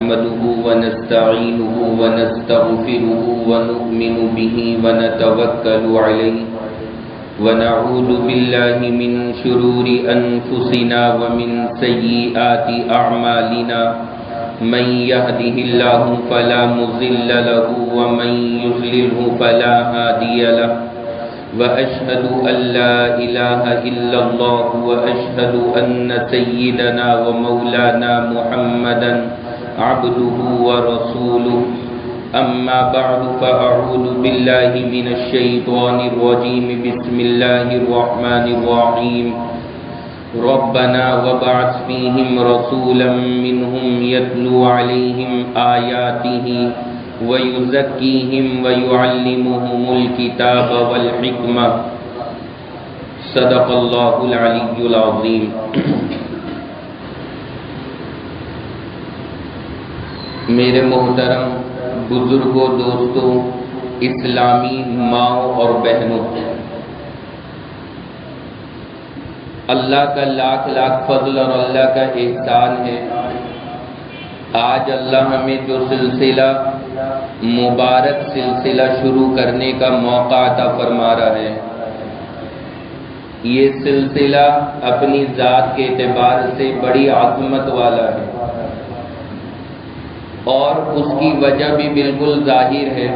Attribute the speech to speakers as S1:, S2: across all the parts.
S1: نحمده ونستعينه ونستغفره ونؤمن به ونتوكل عليه ونعوذ بالله من شرور أنفسنا ومن سيئات أعمالنا من يهده الله فلا مضل له ومن يضلله فلا هادي له وأشهد أن لا إله إلا الله وأشهد أن سيدنا ومولانا محمدا عبده ورسوله أما بعد فأعوذ بالله من الشيطان الرجيم بسم الله الرحمن الرحيم ربنا وابعث فيهم رسولا منهم يتلو عليهم آياته ويزكيهم ويعلمهم الكتاب والحكمة صدق الله العلي العظيم. میرے محترم بزرگوں، دوستوں، اسلامی ماؤں اور بہنوں، اللہ کا لاکھ لاکھ فضل اور اللہ کا احسان ہے. آج اللہ ہمیں جو سلسلہ مبارک سلسلہ شروع کرنے کا موقع عطا فرما رہا ہے، یہ سلسلہ اپنی ذات کے اعتبار سے بڑی عظمت والا ہے اور اس کی وجہ بھی بالکل ظاہر ہے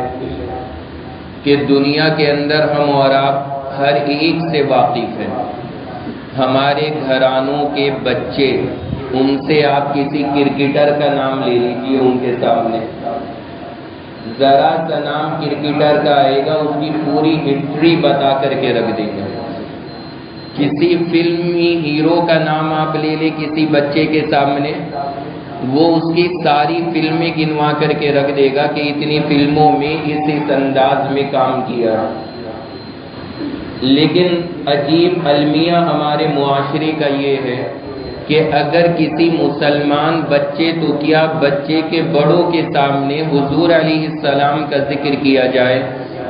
S1: کہ دنیا کے اندر ہم اور آپ ہر ایک سے واقف ہیں. ہمارے گھرانوں کے بچے، ان سے آپ کسی کرکٹر کا نام لے لیجیے، ان کے سامنے ذرا سا نام کرکٹر کا آئے گا، اس کی پوری ہسٹری بتا کر کے رکھ دیں گے. کسی فلمی ہیرو کا نام آپ لے لیں کسی بچے کے سامنے، وہ اس کی ساری فلمیں گنوا کر کے رکھ دے گا کہ اتنی فلموں میں اس انداز میں کام کیا. لیکن عجیب المیہ ہمارے معاشرے کا یہ ہے کہ اگر کسی مسلمان بچے تو کیا بچے کے بڑوں کے سامنے حضور علیہ السلام کا ذکر کیا جائے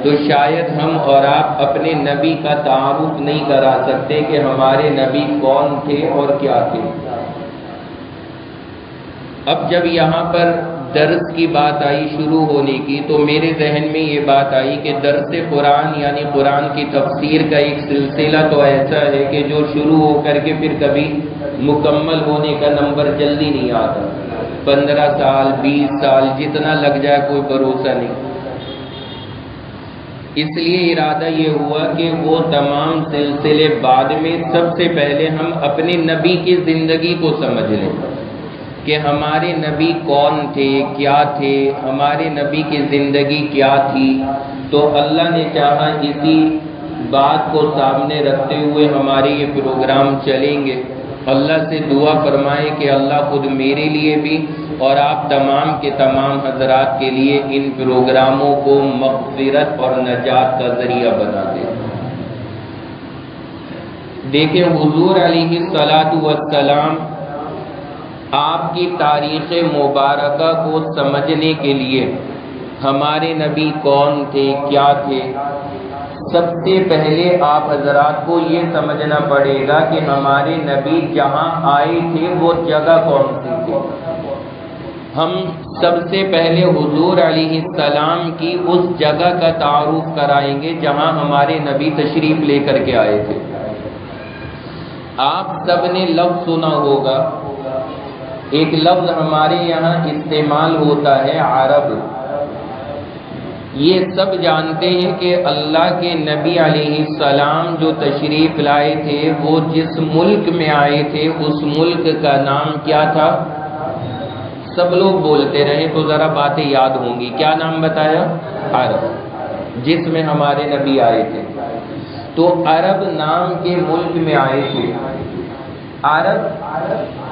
S1: تو شاید ہم اور آپ اپنے نبی کا تعارف نہیں کرا سکتے کہ ہمارے نبی کون تھے اور کیا تھے. اب جب یہاں پر درس کی بات آئی شروع ہونے کی تو میرے ذہن میں یہ بات آئی کہ درس قرآن یعنی قرآن کی تفسیر کا ایک سلسلہ تو ایسا ہے کہ جو شروع ہو کر کے پھر کبھی مکمل ہونے کا نمبر جلدی نہیں آتا. 15 سال 20 سال جتنا لگ جائے کوئی بھروسہ نہیں. اس لیے ارادہ یہ ہوا کہ وہ تمام سلسلے بعد میں سب سے پہلے ہم اپنے نبی کی زندگی کو سمجھ لیں کہ ہمارے نبی کون تھے، کیا تھے، ہمارے نبی کی زندگی کیا تھی. تو اللہ نے چاہا اسی بات کو سامنے رکھتے ہوئے ہمارے یہ پروگرام چلیں گے. اللہ سے دعا فرمائے کہ اللہ خود میرے لیے بھی اور آپ تمام کے تمام حضرات کے لیے ان پروگراموں کو مغفرت اور نجات کا ذریعہ بنا دے. دیکھیں حضور علیہ الصلاۃ والسلام آپ کی تاریخ مبارکہ کو سمجھنے کے لیے ہمارے نبی کون تھے، کیا تھے، سب سے پہلے آپ حضرات کو یہ سمجھنا پڑے گا کہ ہمارے نبی جہاں آئے تھے وہ جگہ کون سی تھی. ہم سب سے پہلے حضور علیہ السلام کی اس جگہ کا تعارف کرائیں گے جہاں ہمارے نبی تشریف لے کر کے آئے تھے. آپ سب نے لفظ سنا ہوگا، ایک لفظ ہمارے یہاں استعمال ہوتا ہے عرب. یہ سب جانتے ہیں کہ اللہ کے نبی علیہ السلام جو تشریف لائے تھے وہ جس ملک میں آئے تھے اس ملک کا نام کیا تھا؟ سب لوگ بولتے رہے تو ذرا باتیں یاد ہوں گی. کیا نام بتایا؟ عرب، جس میں ہمارے نبی آئے تھے. تو عرب نام کے ملک میں آئے تھے. عرب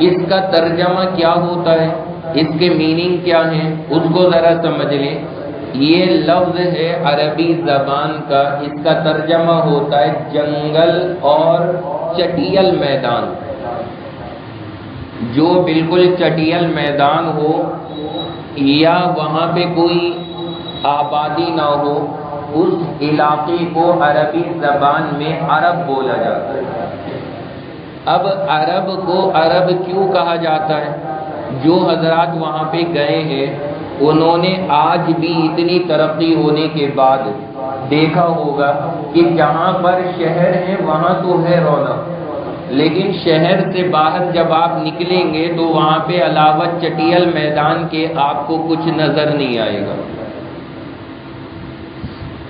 S1: اس کا ترجمہ کیا ہوتا ہے، اس کے میننگ کیا ہیں، اس کو ذرا سمجھ لیں. یہ لفظ ہے عربی زبان کا، اس کا ترجمہ ہوتا ہے جنگل اور چٹیل میدان. جو بالکل چٹیل میدان ہو یا وہاں پہ کوئی آبادی نہ ہو، اس علاقے کو عربی زبان میں عرب بولا جاتا ہے. اب عرب کو عرب کیوں کہا جاتا ہے؟ جو حضرات وہاں پہ گئے ہیں انہوں نے آج بھی اتنی ترقی ہونے کے بعد دیکھا ہوگا کہ جہاں پر شہر ہے وہاں تو ہے رونق، لیکن شہر سے باہر جب آپ نکلیں گے تو وہاں پہ علاوہ چٹیل میدان کے آپ کو کچھ نظر نہیں آئے گا۔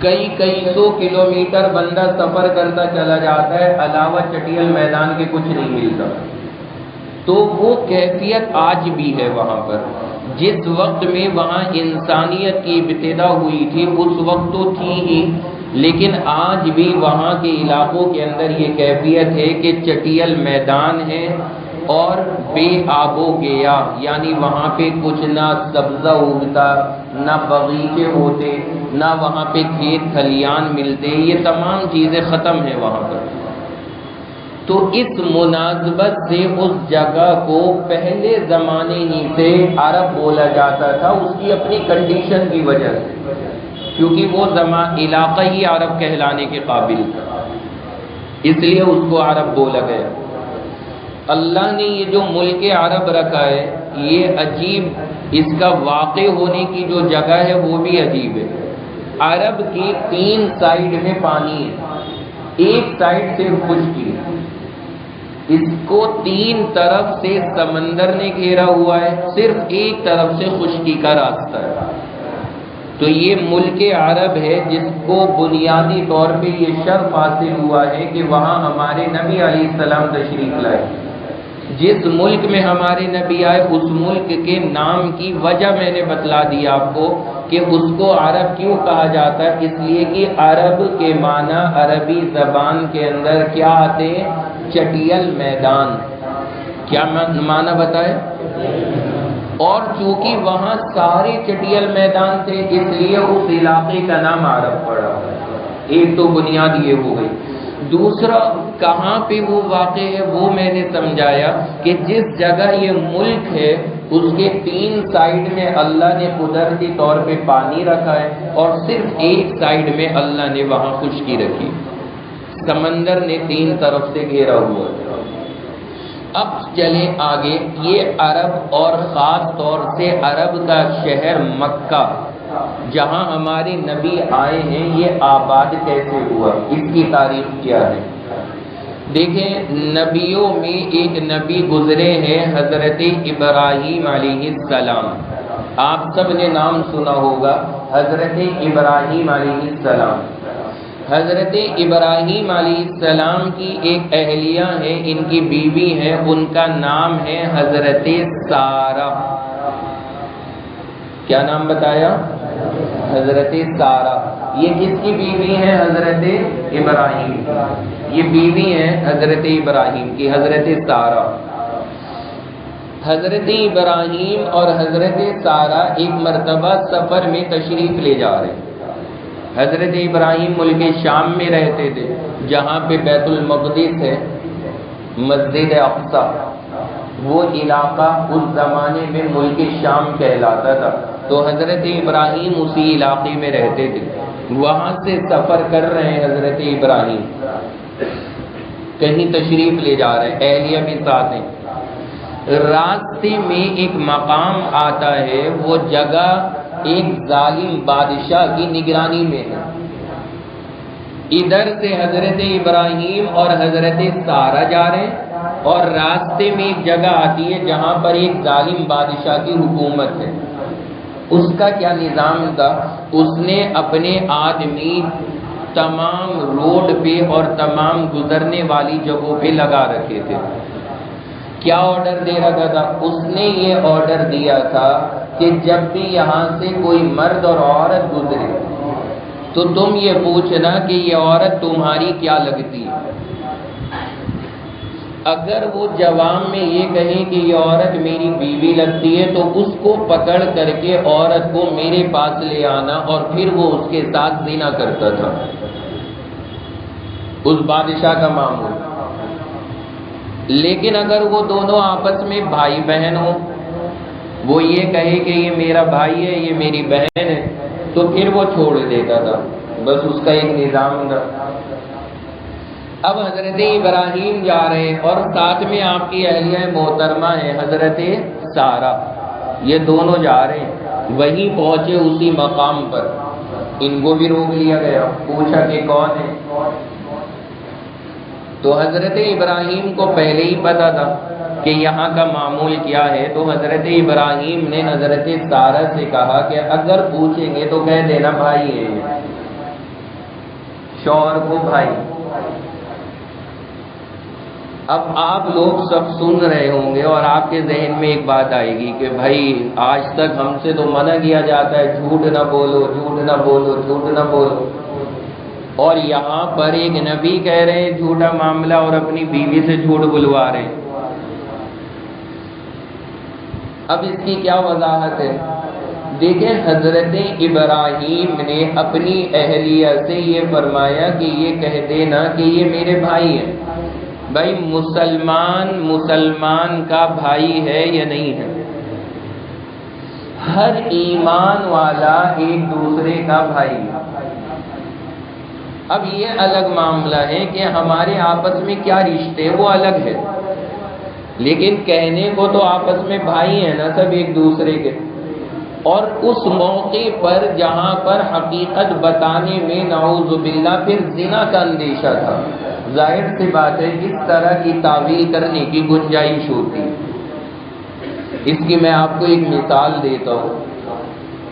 S1: کئی سو کلومیٹر بندہ سفر کرتا چلا جاتا ہے، علاوہ چٹیل میدان کے کچھ نہیں ملتا۔ تو وہ کیفیت آج بھی ہے وہاں پر۔ جس وقت میں وہاں انسانیت کی ابتدا ہوئی تھی اس وقت تو تھی ہی، لیکن آج بھی وہاں کے علاقوں کے اندر یہ کیفیت ہے کہ چٹیل میدان ہے اور بے آب و گیا، یعنی وہاں پہ کچھ نہ سبزہ اگتا، نہ باغیچے ہوتے، نہ وہاں پہ کھیت کھلیان ملتے، یہ تمام چیزیں ختم ہیں وہاں پر۔ تو اس مناسبت سے اس جگہ کو پہلے زمانے ہی سے عرب بولا جاتا تھا، اس کی اپنی کنڈیشن کی وجہ سے، کیونکہ وہ علاقہ ہی عرب کہلانے کے قابل تھا، اس لیے اس کو عرب بولا گیا۔ اللہ نے یہ جو ملک عرب رکھا ہے یہ عجیب، اس کا واقع ہونے کی جو جگہ ہے وہ بھی عجیب ہے۔ عرب کی 3 سائیڈ میں پانی ہے، ایک سائیڈ صرف خشکی ہے، اس کو 3 طرف سے سمندر نے گھیرا ہوا ہے، صرف ایک طرف سے خشکی کا راستہ ہے۔ تو یہ ملک عرب ہے جس کو بنیادی طور پہ یہ شرف حاصل ہوا ہے کہ وہاں ہمارے نبی علیہ السلام تشریف لائے۔ جس ملک میں ہمارے نبی آئے اس ملک کے نام کی وجہ میں نے بتلا دی آپ کو کہ اس کو عرب کیوں کہا جاتا ہے، اس لیے کہ عرب کے معنی عربی زبان کے اندر کیا آتے ہیں؟ چٹیل میدان۔ کیا معنی بتائے؟ اور چونکہ وہاں سارے چٹیل میدان تھے اس لیے اس علاقے کا نام عرب پڑا۔ ایک تو بنیاد یہ ہو گئی۔ دوسرا کہاں پہ وہ واقع ہے وہ میں نے سمجھایا کہ جس جگہ یہ ملک ہے اس کے 3 سائیڈ میں اللہ نے قدرتی طور پہ پانی رکھا ہے اور صرف ایک سائیڈ میں اللہ نے وہاں خشکی رکھی، سمندر نے 3 طرف سے گھیرا ہوا ہے۔ اب چلیں آگے، یہ عرب اور خاص طور سے عرب کا شہر مکہ جہاں ہمارے نبی آئے ہیں یہ آباد کیسے ہوا، اس کی تاریخ کیا ہے؟ دیکھیں، نبیوں میں ایک نبی گزرے ہیں حضرت ابراہیم علیہ السلام۔ آپ سب نے نام سنا ہوگا حضرت ابراہیم علیہ السلام۔ حضرت ابراہیم علیہ السلام کی ایک اہلیہ ہے، ان کی بیوی ہے، ان کا نام ہے حضرت سارہ۔ کیا نام بتایا؟ حضرت سارہ۔ یہ کس کی بیوی ہے؟ حضرت ابراہیم۔ یہ بیوی ہے حضرت ابراہیم کی، حضرت سارہ۔ حضرت ابراہیم اور حضرت سارہ ایک مرتبہ سفر میں تشریف لے جا رہے ہیں۔ حضرت ابراہیم ملک شام میں رہتے تھے جہاں پہ بیت المقدس ہے، مسجد اقصی، وہ علاقہ اس زمانے میں ملک شام کہلاتا تھا۔ تو حضرت ابراہیم اسی علاقے میں رہتے تھے، وہاں سے سفر کر رہے ہیں حضرت ابراہیم، کہیں تشریف لے جا رہے ہیں، اہلیہ بھی ساتھ ہیں۔ راستے میں ایک مقام آتا ہے، وہ جگہ ایک ظالم بادشاہ کی نگرانی میں ہے۔ ادھر سے حضرت ابراہیم اور حضرت سارہ جا رہے ہیں اور راستے میں ایک جگہ آتی ہے جہاں پر ایک ظالم بادشاہ کی حکومت ہے۔ اس کا کیا نظام تھا؟ اس نے اپنے آدمی تمام روڈ پہ اور تمام گزرنے والی جگہوں پہ لگا رکھے تھے۔ کیا آرڈر دے رکھا تھا؟ اس نے یہ آرڈر دیا تھا کہ جب بھی یہاں سے کوئی مرد اور عورت گزرے تو تم یہ پوچھنا کہ یہ عورت تمہاری کیا لگتی ہے۔ اگر وہ جواب میں یہ کہیں کہ یہ عورت میری بیوی لگتی ہے تو اس کو پکڑ کر کے عورت کو میرے پاس لے آنا اور پھر وہ اس کے ساتھ زنا کرتا تھا، اس بادشاہ کا معمول۔ لیکن اگر وہ دونوں آپس میں بھائی بہن ہوں، وہ یہ کہے کہ یہ میرا بھائی ہے یہ میری بہن ہے، تو پھر وہ چھوڑ دیتا تھا، بس اس کا ایک نظام تھا۔ اب حضرت ابراہیم جا رہے ہیں اور ساتھ میں آپ کی اہلیہ محترمہ ہے حضرت سارہ، یہ دونوں جا رہے ہیں، وہیں پہنچے اسی مقام پر، ان کو بھی روک لیا گیا، پوچھا کہ کون ہے؟ تو حضرت ابراہیم کو پہلے ہی پتا تھا کہ یہاں کا معمول کیا ہے، تو حضرت ابراہیم نے حضرت سارہ سے کہا کہ اگر پوچھیں گے تو کہہ دینا بھائی ہے یہ، شوہر کو بھائی۔ اب آپ لوگ سب سن رہے ہوں گے اور آپ کے ذہن میں ایک بات آئے گی کہ بھائی آج تک ہم سے تو منع کیا جاتا ہے جھوٹ نہ بولو، جھوٹ نہ بولو، جھوٹ نہ بولو، اور یہاں پر ایک نبی کہہ رہے ہیں جھوٹا معاملہ اور اپنی بیوی سے جھوٹ بلوا رہے ہیں۔ اب اس کی کیا وضاحت ہے؟ دیکھیں حضرت ابراہیم نے اپنی اہلیہ سے یہ فرمایا کہ یہ کہہ دینا کہ یہ میرے بھائی ہیں۔ بھائی مسلمان کا بھائی ہے یا نہیں ہے؟ ہر ایمان والا ایک دوسرے کا بھائی ہے۔ اب یہ الگ معاملہ ہے کہ ہمارے آپس میں کیا رشتے وہ الگ ہے، لیکن کہنے کو تو آپس میں بھائی ہیں نا سب ایک دوسرے کے۔ اور اس موقع پر جہاں پر حقیقت بتانے میں نعوذ باللہ پھر زنا کا اندیشہ تھا، ظاہر سی بات ہے اس طرح کی تعویل کرنے کی گنجائش ہوتی۔ اس کی میں آپ کو ایک مثال دیتا ہوں۔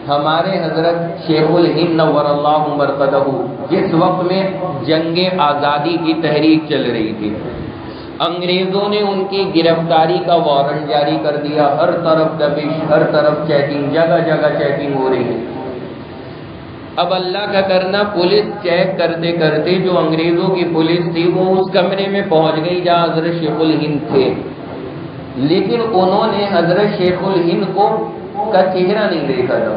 S1: ہمارے حضرت شیخ الہند نور اللہ مرقدہ جس وقت میں جنگ آزادی کی تحریک چل رہی تھی، انگریزوں نے ان کی گرفتاری کا وارنٹ جاری کر دیا، ہر طرف دبش، ہر طرف چیکنگ، جگہ جگہ چیکنگ ہو رہی ہے۔ اب اللہ کا کرنا پولیس چیک کرتے کرتے جو انگریزوں کی پولیس تھی وہ اس کمرے میں پہنچ گئی جہاں حضرت شیخ الہند تھے، لیکن انہوں نے حضرت شیخ الہند کا چہرہ نہیں دیکھا تھا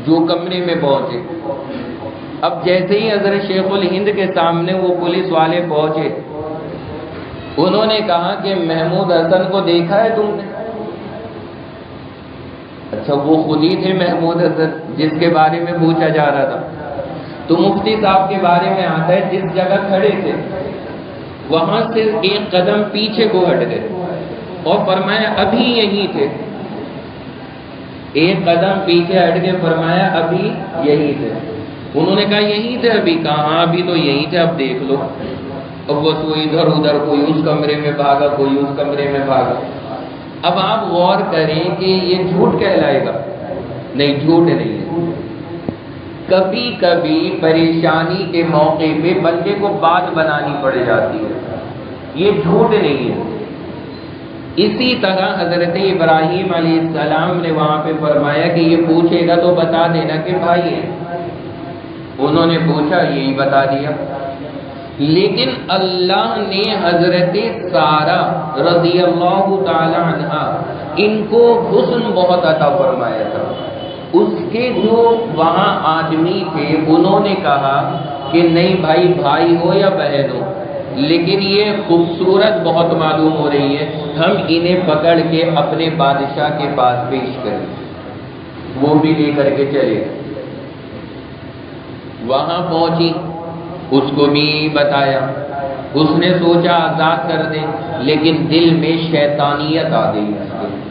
S1: جو کمرے میں پہنچے۔ اب جیسے ہی حضرت شیخ الہند کے سامنے وہ پولیس والے پہنچے، انہوں نے کہا کہ محمود حسن کو دیکھا ہے تم نے؟ اچھا وہ خود ہی تھے محمود حسن جس کے بارے میں پوچھا جا رہا تھا۔ تو مفتی صاحب کے بارے میں آتا ہے جس جگہ کھڑے تھے وہاں سے ایک قدم پیچھے کو ہٹ گئے اور فرمایا ابھی یہی تھے، ایک قدم پیچھے ہٹ کے فرمایا ابھی یہی تھے۔ انہوں نے کہا یہی تھے ابھی؟ کہاں ابھی تو یہی تھے، اب دیکھ لو۔ اب بس وہ ادھر ادھر، کوئی اس کمرے میں بھاگا، کوئی اس کمرے میں بھاگا۔ اب آپ غور کریں کہ یہ جھوٹ کہلائے گا؟ نہیں، جھوٹ نہیں ہے۔ کبھی کبھی پریشانی کے موقع پہ بندے کو بات بنانی پڑ جاتی ہے، یہ جھوٹ نہیں ہے۔ اسی طرح حضرت ابراہیم علیہ السلام نے وہاں پہ فرمایا کہ یہ پوچھے گا تو بتا دینا کہ بھائی ہیں۔ انہوں نے پوچھا، یہی بتا دیا۔ لیکن اللہ نے حضرت سارہ رضی اللہ تعالی عنہا ان کو حسن بہت عطا فرمایا تھا۔ اس کے جو وہاں آدمی تھے انہوں نے کہا کہ نہیں بھائی، بھائی ہو یا بہن ہو، لیکن یہ خوبصورت بہت معلوم ہو رہی ہے، ہم انہیں پکڑ کے اپنے بادشاہ کے پاس پیش کریں۔ وہ بھی لے کر کے چلے، وہاں پہنچی، اس کو بھی بتایا، اس نے سوچا آزاد کر دیں، لیکن دل میں شیطانیت آ گئی۔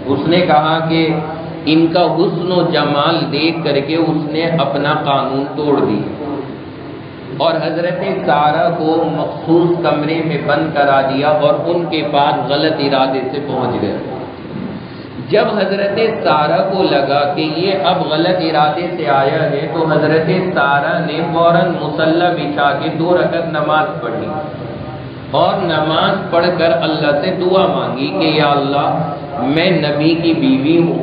S1: اس نے کہا کہ ان کا حسن و جمال دیکھ کر کے اس نے اپنا قانون توڑ دیا اور حضرت سارہ کو مخصوص کمرے میں بند کرا دیا اور ان کے پاس غلط ارادے سے پہنچ گیا۔ جب حضرت سارہ کو لگا کہ یہ اب غلط ارادے سے آیا ہے تو حضرت سارہ نے فوراً مصلی بچھا کے 2 رکعت نماز پڑھی اور نماز پڑھ کر اللہ سے دعا مانگی کہ یا اللہ میں نبی کی بیوی ہوں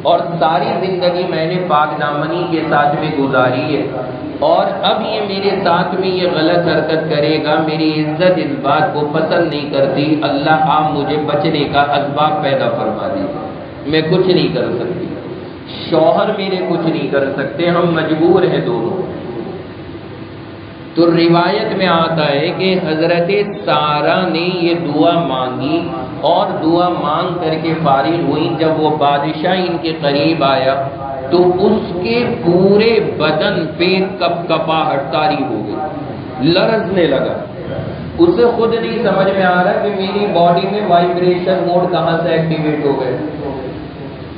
S1: اور ساری زندگی میں نے پاک دامنی کے ساتھ میں گزاری ہے، اور اب یہ میرے ساتھ میں یہ غلط حرکت کرے گا، میری عزت اس بات کو پسند نہیں کرتی، اللہ آپ مجھے بچنے کا اسباب پیدا فرما دیجیے، میں کچھ نہیں کر سکتی، شوہر میرے کچھ نہیں کر سکتے، ہم مجبور ہیں دونوں۔ تو روایت میں آتا ہے کہ حضرت سارہ نے یہ دعا مانگی اور دعا مانگ کر کے فارغ ہوئی۔ جب وہ بادشاہ ان کے قریب آیا تو اس کے پورے بدن پہ کپکپاہٹ طاری ہو گئی، لرزنے لگا، اسے خود نہیں سمجھ میں آ رہا کہ میری باڈی میں وائبریشن موڈ کہاں سے ایکٹیویٹ ہو گئے.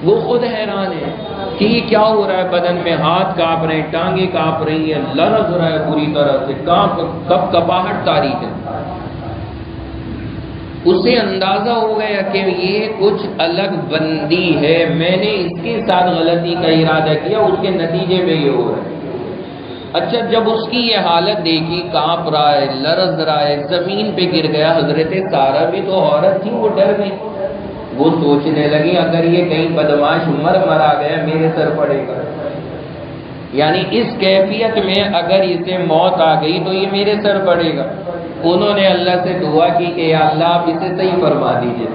S1: وہ خود حیران ہے کہ یہ کیا ہو رہا ہے بدن میں. ہاتھ کانپ رہے ہیں, ٹانگیں کانپ رہی ہیں, لرز رہا ہے پوری طرح سے, کپ کپاہٹ طاری ہے. اسے اندازہ ہو گیا کہ یہ کچھ الگ بندی ہے, میں نے اس کے ساتھ غلطی کا ارادہ کیا, اس کے نتیجے میں یہ ہو رہا ہے. اچھا جب اس کی یہ حالت دیکھی, کانپ رہا ہے, لرز رہا ہے, زمین پہ گر گیا. حضرت سارہ بھی تو عورت تھی, وہ ڈر گئی. وہ سوچنے لگی اگر یہ کہیں بدماش مرا گیا میرے سر پڑے گا, یعنی اس کیفیت میں اگر اسے موت آ گئی تو یہ میرے سر پڑے گا. انہوں نے اللہ سے دعا کی کہ یا اللہ آپ اسے صحیح فرما دیجیے.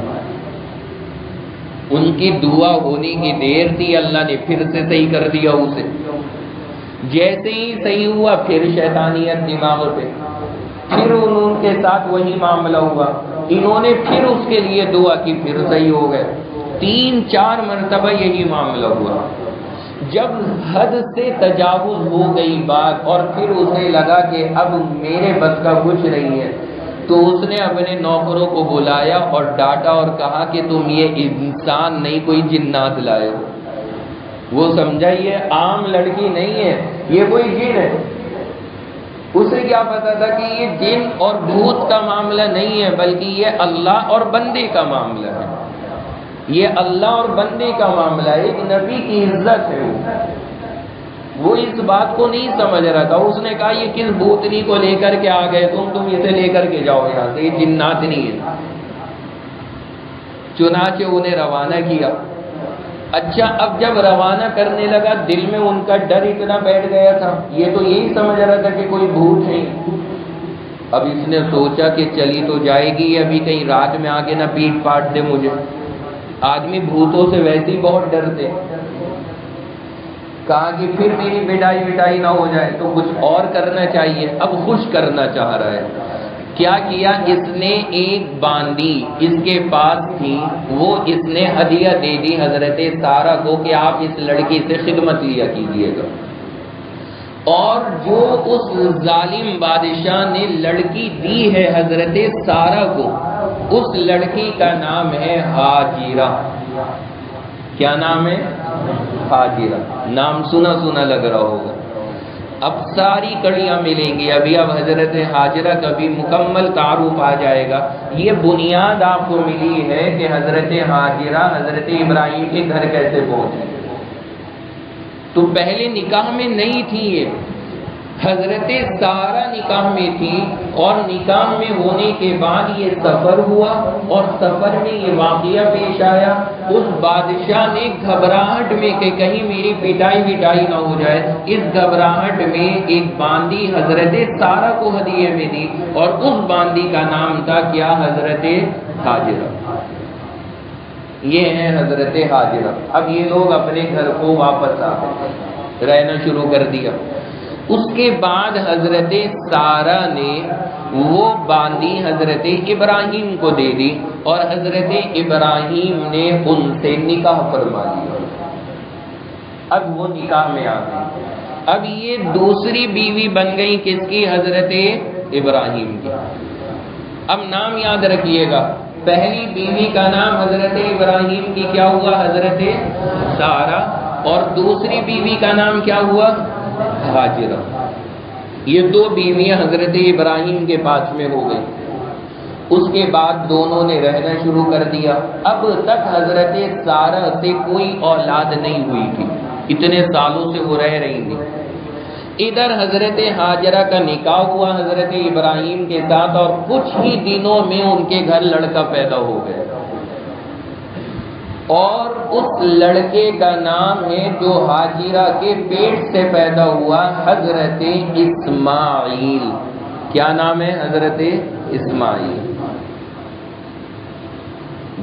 S1: ان کی دعا ہونے کی دیر تھی, اللہ نے پھر سے صحیح کر دیا اسے. جیسے ہی صحیح ہوا پھر شیطانیت دماغ پہ, پھر ان کے ساتھ وہی معاملہ ہوا. انہوں نے پھر اس کے لیے دعا کی, پھر صحیح ہو گئے. 3-4 مرتبہ یہی معاملہ ہوا. جب حد سے تجاوز ہو گئی بات اور پھر اسے لگا کہ اب میرے بس کا کچھ نہیں ہے, تو اس نے اپنے نوکروں کو بلایا اور ڈانٹا اور کہا کہ تم یہ انسان نہیں کوئی جنات لائے ہو. وہ سمجھا یہ عام لڑکی نہیں ہے, یہ کوئی جن ہے. اسے کیا پتا تھا کہ یہ جن اور بھوت کا معاملہ نہیں ہے, بلکہ یہ اللہ اور بندے کا معاملہ ہے. یہ اللہ اور بندے کا معاملہ ہے, ایک نبی کی عزت ہے. وہ اس بات کو نہیں سمجھ رہا تھا. اس نے کہا یہ کس بھوتنی کو لے کر کے آ گئے تم اسے لے کر کے جاؤ یہاں سے, یہ جنات نہیں ہے. چنانچہ انہیں روانہ کیا. اچھا اب جب روانہ کرنے لگا دل میں ان کا ڈر اتنا بیٹھ گیا تھا, یہ تو یہی سمجھ رہا تھا کہ کوئی بھوت ہے. اب اس نے سوچا کہ چلی تو جائے گی, ابھی کہیں رات میں آگے نہ پیٹ پاٹ دے مجھے. آدمی بھوتوں سے ویسے ہی بہت ڈرتے. کہا کہ پھر میری بٹائی نہ ہو جائے, تو کچھ اور کرنا چاہیے. اب خوش کرنا چاہ رہا ہے. کیا کیا, اس نے ایک باندی اس کے پاس تھی, وہ اس نے ہدیہ دے دی حضرت سارہ کو کہ آپ اس لڑکی سے خدمت لیا کیجیے گا. اور جو اس ظالم بادشاہ نے لڑکی دی ہے حضرت سارہ کو, اس لڑکی کا نام ہے ہاجرہ. کیا نام ہے؟ ہاجرہ. نام سنا لگ رہا ہوگا. اب ساری کڑیاں ملیں گی. اب حضرت ہاجرہ کا بھی مکمل تعارف آ جائے گا. یہ بنیاد آپ کو ملی ہے کہ حضرت ہاجرہ حضرت ابراہیم کے گھر کیسے پہنچے. تو پہلے نکاح میں نہیں تھی یہ, حضرت سارہ نکاح میں تھی, اور نکاح میں ہونے کے بعد یہ سفر ہوا, اور سفر میں یہ واقعہ پیش آیا. اس بادشاہ نے گھبراہٹ میں کہ کہیں میری پٹائی نہ ہو جائے, اس گھبراہٹ میں ایک باندی حضرت سارہ کو ہدیے میں دی, اور اس باندی کا نام تھا کیا؟ حضرت ہاجرہ. یہ ہیں حضرت ہاجرہ. اب یہ لوگ اپنے گھر کو واپس آ گئے, رہنا شروع کر دیا. اس کے بعد حضرت سارہ نے وہ باندی حضرت ابراہیم کو دے دی, اور حضرت ابراہیم نے ان سے نکاح فرما لیا. اب وہ نکاح میں آ گئی. اب یہ دوسری بیوی بن گئی کس کی؟ حضرت ابراہیم کی. اب نام یاد رکھیے گا, پہلی بیوی کا نام حضرت ابراہیم کی کیا ہوا؟ حضرت سارہ. اور دوسری بیوی کا نام کیا ہوا؟ ہاجرہ. یہ 2 بیویاں حضرت ابراہیم کے پاس میں ہو گئی. اس کے بعد دونوں نے رہنا شروع کر دیا. اب تک حضرت سارہ سے کوئی اولاد نہیں ہوئی تھی, اتنے سالوں سے وہ رہ رہی تھی. ادھر حضرت ہاجرہ کا نکاح ہوا حضرت ابراہیم کے ساتھ, اور کچھ ہی دنوں میں ان کے گھر لڑکا پیدا ہو گیا. اور اس لڑکے کا نام ہے جو ہاجرہ کے پیٹ سے پیدا ہوا, حضرت اسماعیل. کیا نام ہے؟ حضرت اسماعیل.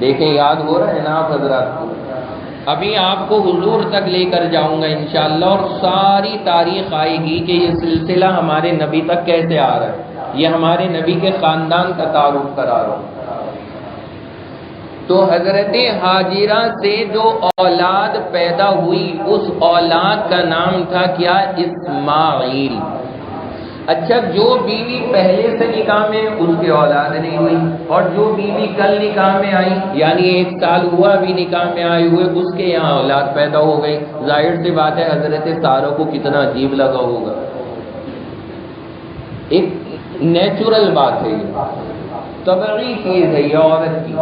S1: دیکھیں یاد ہو رہا ہے نا آپ حضرات کو. ابھی آپ کو حضور تک لے کر جاؤں گا انشاءاللہ, اور ساری تاریخ آئے گی کہ یہ سلسلہ ہمارے نبی تک کیسے آ رہا ہے. یہ ہمارے نبی کے خاندان کا تعارف کرا رہا ہوں. تو حضرت ہاجرہ سے جو اولاد پیدا ہوئی, اس اولاد کا نام تھا کیا؟ اسماعیل. اچھا، جو بیوی پہلے سے نکاح میں اس کی اولاد نہیں ہوئی، اور جو بیوی کل نکاح میں آئی، یعنی 1 سال ہوا ابھی نکاح میں آئے ہوئے، اس کے یہاں اولاد پیدا ہو گئی، ظاہر سی بات ہے حضرت سارہ کو کتنا عجیب لگا ہوگا۔ ایک نیچرل بات ہے، یہ طبعی چیز ہے یہ عورت کی،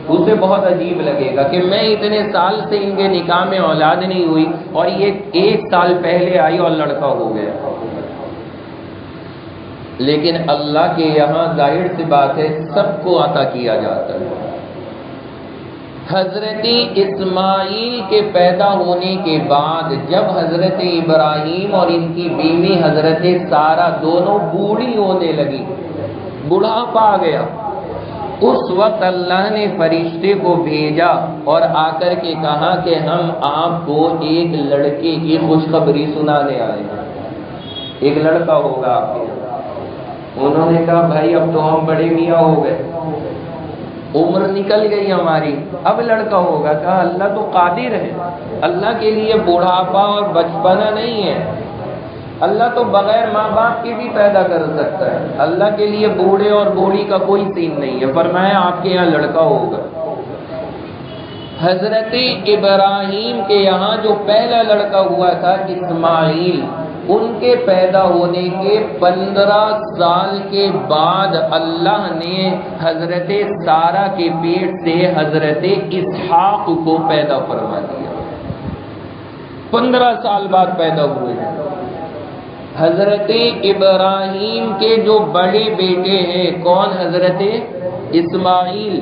S1: اسے بہت عجیب لگے گا کہ میں اتنے سال سے ان کے نکاح میں اولاد نہیں ہوئی اور یہ 1 سال پہلے آئی اور لڑکا ہو گیا۔ لیکن اللہ کے یہاں ظاہر سی بات ہے سب کو عطا کیا جاتا ہے۔ حضرت اسماعیل کے پیدا ہونے کے بعد جب حضرت ابراہیم اور ان کی بیوی حضرت سارہ دونوں بوڑھی ہونے لگی، بڑھاپا آ گیا، اس وقت اللہ نے فرشتے کو بھیجا اور آ کر کے کہا کہ ہم آپ کو ایک لڑکے کی خوشخبری سنانے آئے ہیں، ایک لڑکا ہوگا آپ کے۔ انہوں نے کہا بھائی اب تو ہم بڑے میاں ہو گئے، عمر نکل گئی ہماری، اب لڑکا ہوگا۔ کہا اللہ تو قادر ہے، اللہ کے لیے بڑھاپا اور بچپنا نہیں ہے، اللہ تو بغیر ماں باپ کے بھی پیدا کر سکتا ہے، اللہ کے لیے بوڑھے اور بوڑھی کا کوئی سین نہیں ہے۔ فرمایا آپ کے یہاں لڑکا ہوگا۔ حضرت ابراہیم کے یہاں جو پہلا لڑکا ہوا تھا اسماعیل، ان کے پیدا ہونے کے 15 سال کے بعد اللہ نے حضرت سارہ کے پیٹ سے حضرت اسحاق کو پیدا فرما دیا۔ 15 سال بعد پیدا ہوئے۔ حضرت ابراہیم کے جو بڑے بیٹے ہیں کون؟ حضرت اسماعیل،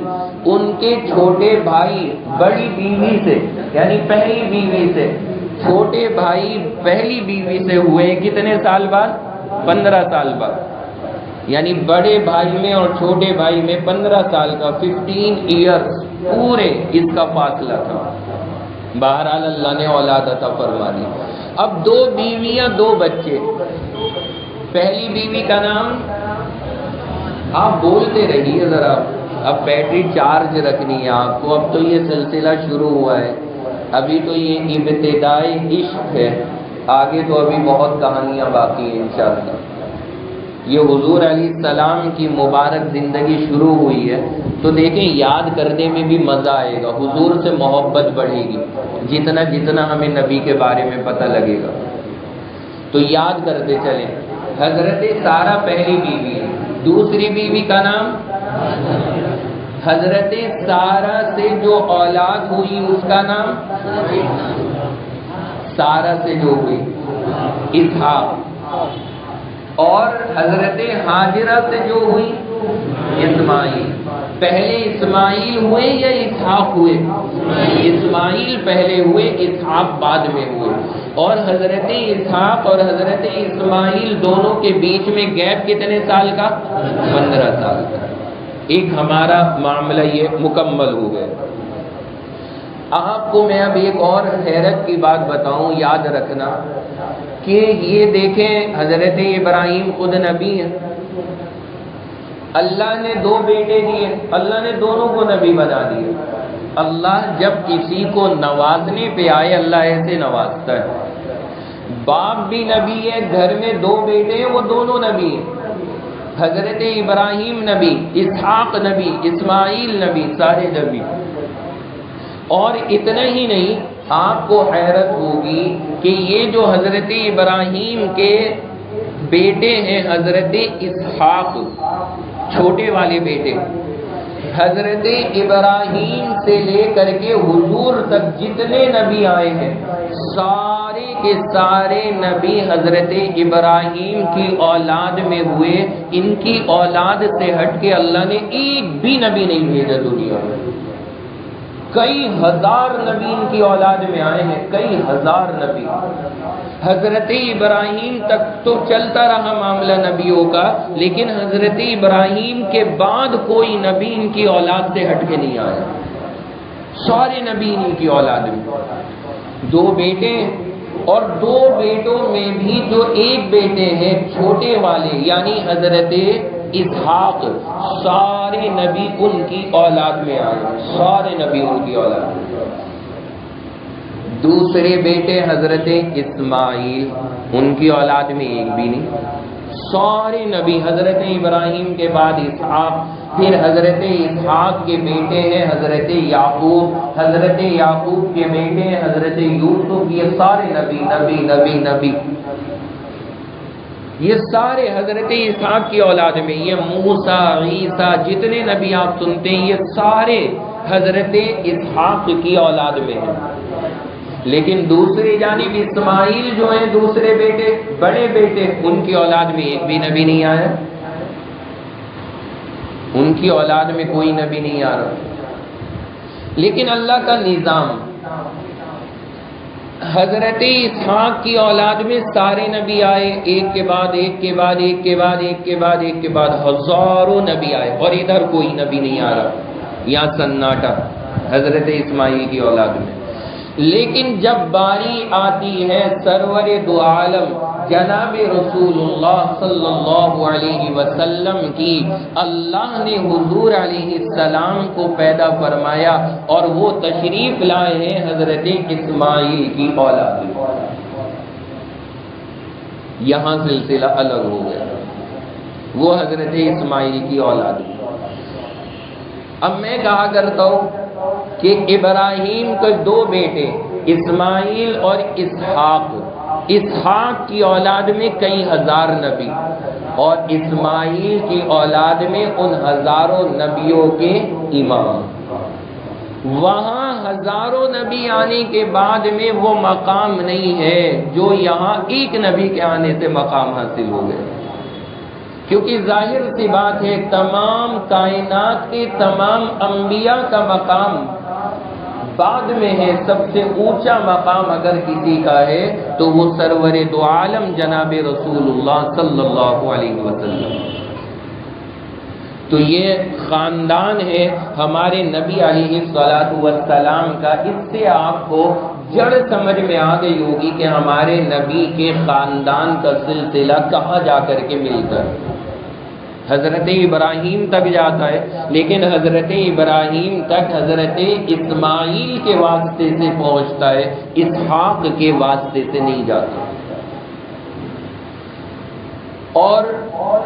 S1: ان کے چھوٹے بھائی بڑی بیوی سے یعنی پہلی بیوی سے، چھوٹے بھائی پہلی بیوی سے ہوئے کتنے سال بعد؟ 15 سال بعد، یعنی بڑے بھائی میں اور چھوٹے بھائی میں 15 سال کا 15 ایئرز پورے اس کا فاصلہ تھا۔ بہرحال اللہ نے اولاد عطا فرما دی۔ اب 2 بیویاں 2 بچے۔ پہلی بیوی کا نام، آپ بولتے رہیے ذرا، اب بیٹری چارج رکھنی ہے آپ کو، اب تو یہ سلسلہ شروع ہوا ہے، ابھی تو یہ ابتدائی عشق ہے، آگے تو ابھی بہت کہانیاں باقی ہیں انشاءاللہ۔ یہ حضور علیہ السلام کی مبارک زندگی شروع ہوئی ہے تو دیکھیں یاد کرنے میں بھی مزہ آئے گا، حضور سے محبت بڑھے گی جتنا جتنا ہمیں نبی کے بارے میں پتہ لگے گا، تو یاد کرتے چلیں۔ حضرت سارہ پہلی بیوی ہے۔ دوسری بیوی کا نام، حضرت سارہ سے جو اولاد ہوئی اس کا نام، سارہ سے جو ہوئی اسحاق، اور حضرت ہاجرہ سے جو ہوئی اسماعیل۔ پہلے اسماعیل ہوئے یا اسحاق ہوئے؟ اسماعیل پہلے ہوئے، اسحاق بعد میں ہوئے۔ اور حضرت اسحاق اور حضرت اسماعیل دونوں کے بیچ میں گیپ کتنے سال کا؟ 15 سال کا۔ ایک ہمارا معاملہ یہ مکمل ہو گیا۔ آپ کو میں اب ایک اور حیرت کی بات بتاؤں، یاد رکھنا کہ یہ دیکھیں حضرت ابراہیم خود نبی ہیں، اللہ نے 2 بیٹے دیے، اللہ نے دونوں کو نبی بنا دیے۔ اللہ جب کسی کو نوازنے پہ آئے اللہ ایسے نوازتا ہے۔ باپ بھی نبی ہے، گھر میں 2 بیٹے ہیں وہ دونوں نبی ہیں، حضرت ابراہیم نبی، اسحاق نبی، اسماعیل نبی، سارے نبی۔ اور اتنا ہی نہیں، آپ کو حیرت ہوگی کہ یہ جو حضرت ابراہیم کے بیٹے ہیں حضرت اسحاق، چھوٹے والے بیٹے، حضرت ابراہیم سے لے کر کے حضور تک جتنے نبی آئے ہیں سارے کے سارے نبی حضرت ابراہیم کی اولاد میں ہوئے۔ ان کی اولاد سے ہٹ کے اللہ نے ایک بھی نبی نہیں بھیجا دنیا میں۔ کئی ہزار نبی ان کی اولاد میں آئے ہیں، کئی ہزار نبی۔ حضرت ابراہیم تک تو چلتا رہا معاملہ نبیوں کا، لیکن حضرت ابراہیم کے بعد کوئی نبی ان کی اولاد سے ہٹ کے نہیں آیا، سارے نبی ان کی اولاد میں۔ 2 بیٹے، اور 2 بیٹوں میں بھی جو ایک بیٹے ہیں چھوٹے والے یعنی حضرت اسحاق، سارے نبی ان کی اولاد میں آئے، سارے نبی ان کی اولاد میں۔ دوسرے بیٹے حضرت اسماعیل، ان کی اولاد میں ایک بھی نہیں، سارے نبی، حضرت ابراہیم کے بعد اسحاق، پھر حضرت اسحاق کے بیٹے ہیں حضرت یعقوب، حضرت یعقوب کے بیٹے ہیں حضرت یوسف، یہ سارے نبی نبی نبی نبی، یہ سارے حضرت اسحاق کی اولاد میں، یہ موسیٰ، عیسیٰ، جتنے نبی آپ سنتے ہیں یہ سارے حضرت اسحاق کی اولاد میں ہیں۔ لیکن دوسری جانب اسماعیل جو ہیں دوسرے بیٹے، بڑے بیٹے، ان کی اولاد میں ایک بھی نبی نہیں آیا، ان کی اولاد میں کوئی نبی نہیں آ رہا۔ لیکن اللہ کا نظام، حضرت اسحاق کی اولاد میں سارے نبی آئے، ایک کے بعد ایک کے بعد ایک کے بعد ایک کے بعد ایک کے بعد ہزاروں نبی آئے، اور ادھر کوئی نبی نہیں آ رہا، یہاں سناٹا حضرت اسماعیل کی اولاد میں۔ لیکن جب باری آتی ہے سرور دو عالم جناب رسول اللہ صلی اللہ علیہ وسلم کی، اللہ نے حضور علیہ السلام کو پیدا فرمایا اور وہ تشریف لائے ہیں حضرت اسماعیل کی اولاد میں۔ یہاں سلسلہ الگ ہو گیا، وہ حضرت اسماعیل کی اولاد میں۔ اب میں کہا کرتا ہوں کہ ابراہیم کے دو بیٹے اسماعیل اور اسحاق، اسحاق کی اولاد میں کئی ہزار نبی، اور اسماعیل کی اولاد میں ان ہزاروں نبیوں کے امام۔ وہاں ہزاروں نبی آنے کے بعد میں وہ مقام نہیں ہے جو یہاں ایک نبی کے آنے سے مقام حاصل ہو گئے، کیونکہ ظاہر سی بات ہے تمام کائنات کے تمام انبیاء کا مقام بعد میں ہے۔ سب سے اونچا مقام اگر کسی کا ہے تو وہ سرور دو عالم جناب رسول اللہ صلی اللہ علیہ وسلم۔ تو یہ خاندان ہے ہمارے نبی علیہ السلام کا، اس سے آپ کو جڑ سمجھ میں آ گئی ہوگی کہ ہمارے نبی کے خاندان کا سلسلہ کہاں جا کر کے ملتا ہے۔ حضرت ابراہیم تک جاتا ہے، لیکن حضرت ابراہیم تک حضرت اسماعیل کے واسطے سے پہنچتا ہے، اسحاق کے واسطے سے نہیں جاتا۔ اور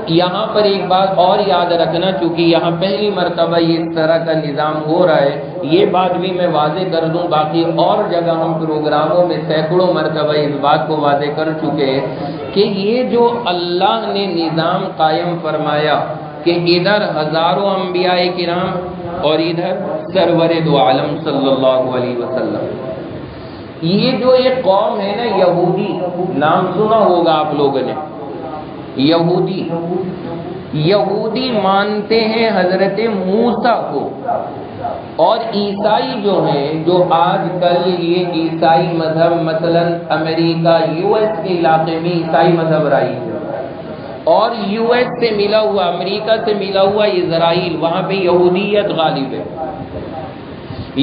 S1: یہاں پر ایک بات اور یاد رکھنا، چونکہ یہاں پہلی مرتبہ اس طرح کا نظام ہو رہا ہے، یہ بات بھی میں واضح کر دوں، باقی اور جگہ ہم پروگراموں میں سینکڑوں مرتبہ اس بات کو واضح کر چکے ہیں کہ یہ جو اللہ نے نظام قائم فرمایا کہ ادھر ہزاروں انبیاء کرام اور ادھر سرور دو عالم صلی اللہ علیہ وسلم، یہ جو ایک قوم ہے نا یہودی، نام سنا ہوگا آپ لوگوں نے، یہودی مانتے ہیں حضرت موسیٰ کو، اور عیسائی جو ہیں، جو آج کل یہ عیسائی مذہب مثلا امریکہ یو ایس کے علاقے میں عیسائی مذہب رائج ہے، اور یو ایس سے ملا ہوا، امریکہ سے ملا ہوا اسرائیل، وہاں پہ یہودیت غالب ہے۔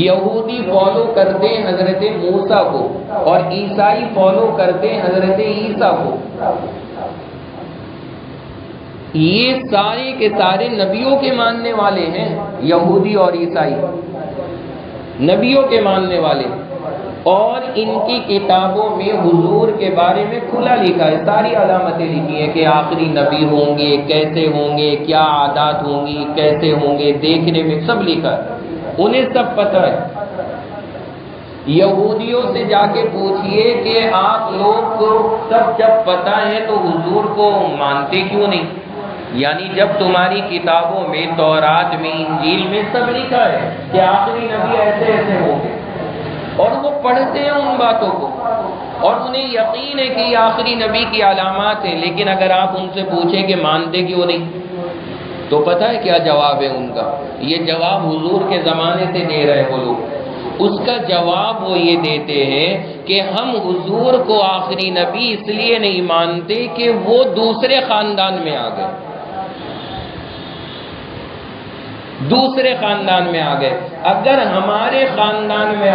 S1: یہودی فالو کرتے ہیں حضرت موسیٰ کو، اور عیسائی فالو کرتے ہیں حضرت عیسیٰ کو۔ یہ سارے کے سارے نبیوں کے ماننے والے ہیں، یہودی اور عیسائی نبیوں کے ماننے والے، اور ان کی کتابوں میں حضور کے بارے میں کھلا لکھا ہے، ساری علامتیں لکھی ہیں کہ آخری نبی ہوں گے، کیسے ہوں گے، کیا عادات ہوں گی، کیسے ہوں گے، دیکھنے میں سب لکھا ہے، انہیں سب پتہ ہے۔ یہودیوں سے جا کے پوچھئے کہ آپ لوگ کو سب جب پتہ ہے تو حضور کو مانتے کیوں نہیں؟ یعنی جب تمہاری کتابوں میں، تورات میں، انجیل میں سب لکھا ہے کہ آخری نبی ایسے ایسے ہوں گے، اور وہ پڑھتے ہیں ان باتوں کو، اور انہیں یقین ہے کہ یہ آخری نبی کی علامات ہیں، لیکن اگر آپ ان سے پوچھیں کہ مانتے کیوں نہیں، تو پتہ ہے کیا جواب ہے ان کا؟ یہ جواب حضور کے زمانے سے دے رہے وہ لوگ، اس کا جواب وہ یہ دیتے ہیں کہ ہم حضور کو آخری نبی اس لیے نہیں مانتے کہ وہ دوسرے خاندان میں آ گئے، دوسرے خاندان میں آ گئے۔ اگر ہمارے خاندان میں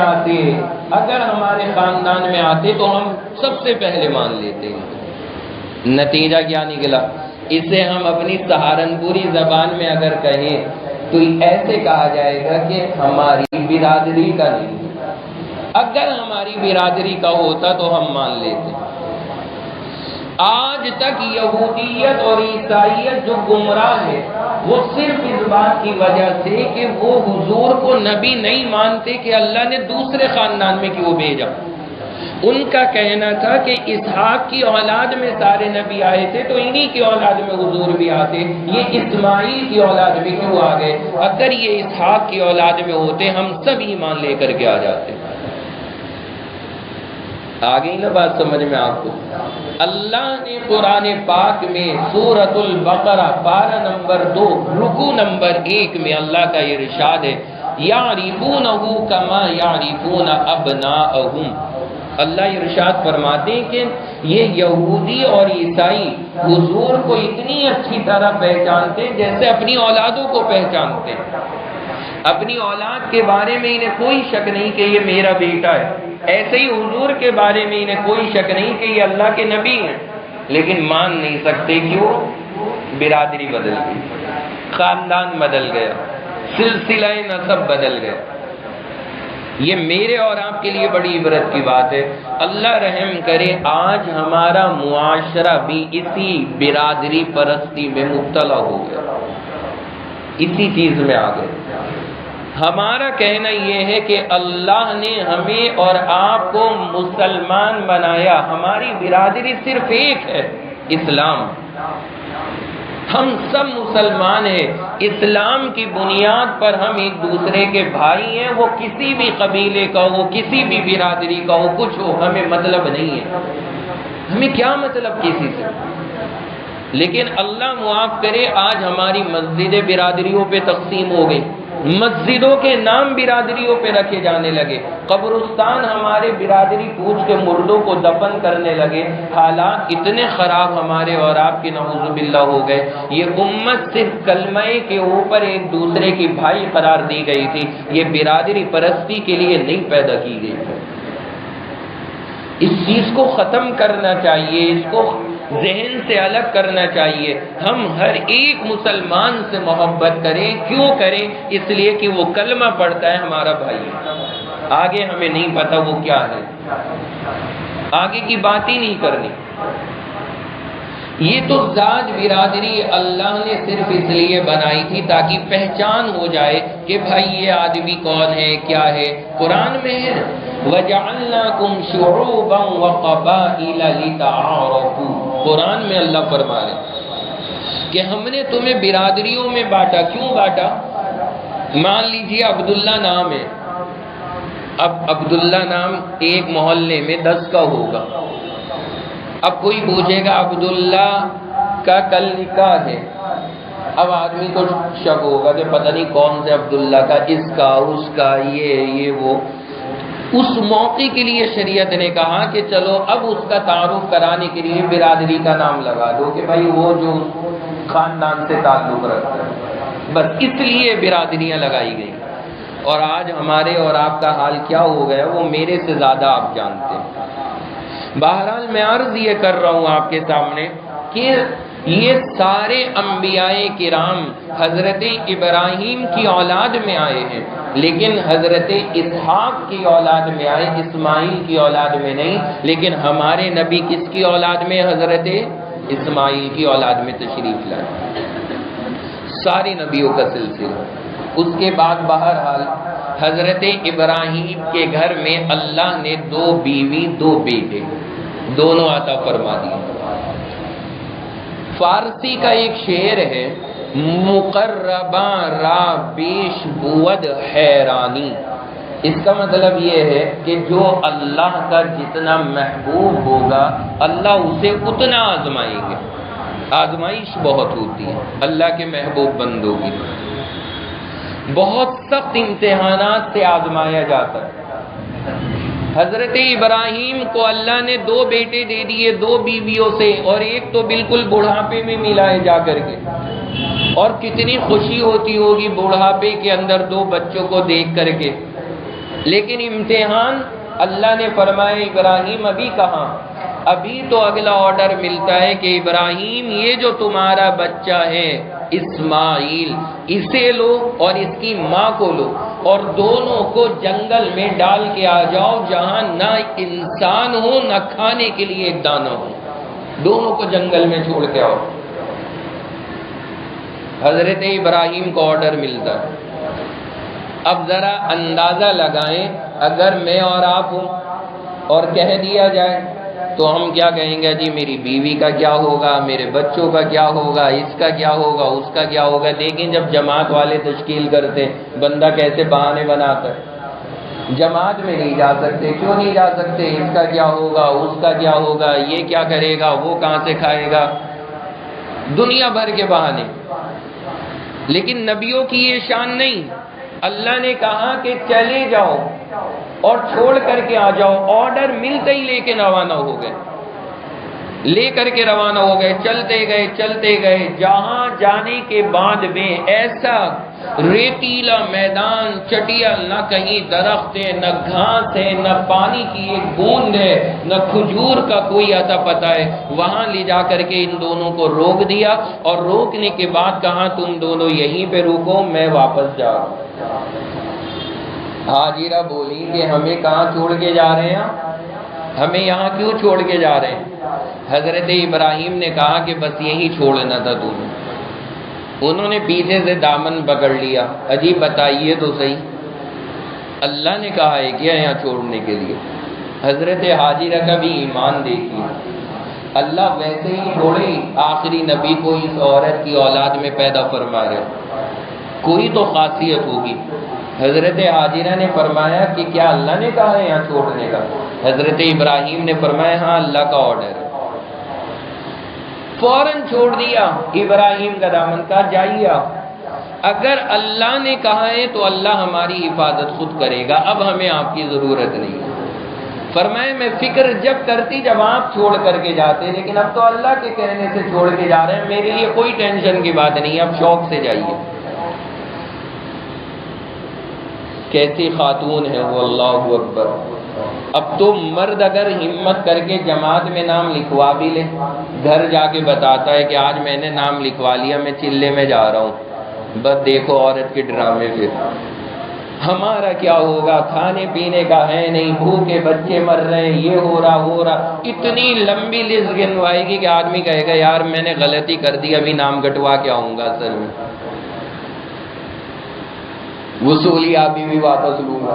S1: آتے تو ہم سب سے پہلے مان لیتے ہیں۔ نتیجہ کیا نکلا؟ اسے ہم اپنی سہارنپوری زبان میں اگر کہیں تو ایسے کہا جائے گا کہ ہماری برادری کا نہیں، اگر ہماری برادری کا ہوتا تو ہم مان لیتے۔ آج تک یہودیت اور عیسائیت جو گمراہ ہے وہ صرف اس بات کی وجہ سے کہ وہ حضور کو نبی نہیں مانتے کہ اللہ نے دوسرے خاندان میں کیوں بھیجا۔ ان کا کہنا تھا کہ اسحاق کی اولاد میں سارے نبی آئے تھے تو انہی کی اولاد میں حضور بھی آتے، یہ اسماعیل کی اولاد میں کیوں آ گئے؟ اگر یہ اسحاق کی اولاد میں ہوتے ہم سب ایمان لے کر کے آ جاتے۔ آ گئی نا بات سمجھ میں آپ کو؟ اللہ نے قرآن پاک میں سورۃ البقرہ پارہ نمبر 2 رکوع نمبر 1 میں اللہ کا یہ ارشاد ہے، یعرفونہ کما یعرفون ابناءہم۔ اللہ ارشاد فرماتے ہیں کہ یہ یہودی اور عیسائی حضور کو اتنی اچھی طرح پہچانتے ہیں جیسے اپنی اولادوں کو پہچانتے ہیں۔ اپنی اولاد کے بارے میں انہیں کوئی شک نہیں کہ یہ میرا بیٹا ہے، ایسے ہی حضور کے بارے میں انہیں کوئی شک نہیں کہ یہ اللہ کے نبی ہیں، لیکن مان نہیں سکتے۔ کیوں؟ برادری بدل گئی، خاندان بدل گیا، سلسلہ نسب بدل گیا۔ یہ میرے اور آپ کے لیے بڑی عبرت کی بات ہے۔ اللہ رحم کرے آج ہمارا معاشرہ بھی اسی برادری پرستی میں مبتلا ہو گیا، اسی چیز میں آ گئے۔ ہمارا کہنا یہ ہے کہ اللہ نے ہمیں اور آپ کو مسلمان بنایا، ہماری برادری صرف ایک ہے، اسلام۔ ہم سب مسلمان ہیں، اسلام کی بنیاد پر ہم ایک دوسرے کے بھائی ہیں، وہ کسی بھی قبیلے کا ہو، کسی بھی برادری کا ہو، کچھ ہو، ہمیں مطلب نہیں ہے۔ ہمیں کیا مطلب کسی سے؟ لیکن اللہ معاف کرے آج ہماری مسجدیں برادریوں پہ تقسیم ہو گئی، مسجدوں کے نام برادریوں پہ رکھے جانے لگے، قبرستان ہمارے برادری پوچھ کے مردوں کو دفن کرنے لگے۔ حالات اتنے خراب ہمارے اور آپ کے نعوذ باللہ ہو گئے۔ یہ امت صرف کلمہ کے اوپر ایک دوسرے کی بھائی قرار دی گئی تھی، یہ برادری پرستی کے لیے نہیں پیدا کی گئی تھی۔ اس چیز کو ختم کرنا چاہیے، اس کو ذہن سے الگ کرنا چاہیے۔ ہم ہر ایک مسلمان سے محبت کریں، کیوں کریں؟ اس لیے کہ وہ کلمہ پڑھتا ہے، ہمارا بھائی ہے۔ آگے ہمیں نہیں پتا وہ کیا ہے، آگے کی بات ہی نہیں کرنی۔ یہ تو ذات برادری اللہ نے صرف اس لیے بنائی تھی تاکہ پہچان ہو جائے کہ بھائی یہ آدمی کون ہے، کیا ہے۔ قرآن میں ہے وَجَعَلْنَاكُمْ شُعُوبًا وَقَبَائِلَ لِتَعَارَفُوا، قرآن میں اللہ فرما رہے کہ ہم نے تمہیں برادریوں میں بانٹا۔ کیوں بانٹا؟ مان لیجیے عبداللہ نام ہے، اب عبداللہ نام ایک محلے میں 10 کا ہوگا۔ اب کوئی پوچھے گا عبداللہ کا کل نکاح ہے، اب آدمی کو شک ہوگا کہ پتہ نہیں کون سے عبداللہ کا، اس کا، اس کا، یہ وہ۔ اس موقع کے لیے شریعت نے کہا کہ چلو اب اس کا تعارف کرانے کے لیے برادری کا نام لگا دو کہ بھائی وہ جو خاندان سے تعلق رکھتا ہے، بس اس لیے برادریاں لگائی گئی۔ اور آج ہمارے اور آپ کا حال کیا ہو گیا وہ میرے سے زیادہ آپ جانتے ہیں۔ بہرحال میں عرض یہ کر رہا ہوں آپ کے سامنے کہ یہ سارے انبیاء کرام حضرت ابراہیم کی اولاد میں آئے ہیں، لیکن حضرت اسحاق کی اولاد میں آئے، اسماعیل کی اولاد میں نہیں۔ لیکن ہمارے نبی کس کی اولاد میں؟ حضرت اسماعیل کی اولاد میں تشریف لائے، ساری نبیوں کا سلسلہ۔ اس کے بعد بہرحال حضرت ابراہیم کے گھر میں اللہ نے 2 بیوی 2 بیٹے دونوں عطا فرما دیے۔ فارسی کا ایک شعر ہے مقرباں را بیش بود حیرانی، اس کا مطلب یہ ہے کہ جو اللہ کا جتنا محبوب ہوگا اللہ اسے اتنا آزمائیں گے۔ آزمائش بہت ہوتی ہے اللہ کے محبوب بندوں کی، بہت سخت امتحانات سے آزمایا جاتا ہے۔ حضرت ابراہیم کو اللہ نے 2 بیٹے دے دیے 2 بیویوں سے، اور ایک تو بالکل بڑھاپے میں ملا ہے جا کر کے، اور کتنی خوشی ہوتی ہوگی بڑھاپے کے اندر 2 بچوں کو دیکھ کر کے۔ لیکن امتحان اللہ نے فرمایا ابراہیم ابھی کہاں، ابھی تو اگلا آرڈر ملتا ہے کہ ابراہیم یہ جو تمہارا بچہ ہے اسماعیل، اسے لو اور اس کی ماں کو لو اور دونوں کو جنگل میں ڈال کے آ جاؤ جہاں نہ انسان ہو نہ کھانے کے لیے ایک دانہ ہو۔ دونوں کو جنگل میں چھوڑ کے آؤ۔ حضرت ابراہیم کو آرڈر ملتا ہے۔ اب ذرا اندازہ لگائیں، اگر میں اور آپ ہوں اور کہہ دیا جائے تو ہم کیا کہیں گے؟ جی میری بیوی کا کیا ہوگا، میرے بچوں کا کیا ہوگا، اس کا کیا ہوگا، اس کا کیا ہوگا۔ لیکن جب جماعت والے تشکیل کرتے، بندہ کیسے بہانے بناتا ہے، جماعت میں نہیں جا سکتے، کیوں نہیں جا سکتے؟ اس کا کیا ہوگا، اس کا کیا ہوگا، یہ کیا کرے گا، وہ کہاں سے کھائے گا، دنیا بھر کے بہانے۔ لیکن نبیوں کی یہ شان نہیں۔ اللہ نے کہا کہ چلے جاؤ اور چھوڑ کر کے آ جاؤ، آرڈر ملتے ہی لے کے روانہ ہو گئے، لے کر کے روانہ ہو گئے، چلتے گئے، جہاں جانے کے بعد میں ایسا ریتیلا میدان، چٹیا، نہ کہیں درخت ہے، نہ گھاس ہے، نہ پانی کی ایک بوند ہے، نہ کھجور کا کوئی ایسا پتہ ہے۔ وہاں لے جا کر کے ان دونوں کو روک دیا، اور روکنے کے بعد کہا تم دونوں یہیں پہ رکو، میں واپس جا رہا ہوں۔ ہاجرہ بولی کہ ہمیں کہاں چھوڑ کے جا رہے ہیں، ہمیں یہاں کیوں چھوڑ کے جا رہے ہیں؟ حضرت ابراہیم نے کہا کہ بس یہی چھوڑنا تھا تمہیں۔ انہوں نے پیچھے سے دامن پکڑ لیا، عجیب بتائیے تو صحیح، اللہ نے کہا ہے کیا یہاں چھوڑنے کے لیے؟ حضرت ہاجرہ کا بھی ایمان دیکھیے، اللہ ویسے ہی چھوڑے آخری نبی کو اس عورت کی اولاد میں پیدا فرما رہے، کوئی تو خاصیت ہوگی۔ حضرت ہاجرہ نے فرمایا کہ کیا اللہ نے کہا ہے یہاں چھوڑنے کا؟ حضرت ابراہیم نے فرمایا ہاں اللہ کا آرڈر ہے۔ فوراً چھوڑ دیا ابراہیم کا دامن، کہا جائیے آپ، اگر اللہ نے کہا ہے تو اللہ ہماری حفاظت خود کرے گا، اب ہمیں آپ کی ضرورت نہیں ہے۔ فرمایا میں فکر جب کرتی جب آپ چھوڑ کر کے جاتے، لیکن اب تو اللہ کے کہنے سے چھوڑ کے جا رہے ہیں، میرے لیے کوئی ٹینشن کی بات نہیں، اب شوق سے جائیے۔ کیسی خاتون ہے وہ، اللہ اکبر۔ اب تو مرد اگر ہمت کر کے جماعت میں نام لکھوا بھی لے، گھر جا کے بتاتا ہے کہ آج میں نے نام لکھوا لیا، میں چلے میں جا رہا ہوں، بس دیکھو عورت کے ڈرامے۔ پھر ہمارا کیا ہوگا، کھانے پینے کا ہے نہیں، بھوکے بچے مر رہے ہیں، یہ ہو رہا، اتنی لمبی لسٹ گنوائے گی کہ آدمی کہے گا یار میں نے غلطی کر دی، ابھی نام کٹوا کے آؤں گا، اصل میں وصولی ابھی بھی واپس لوں گا۔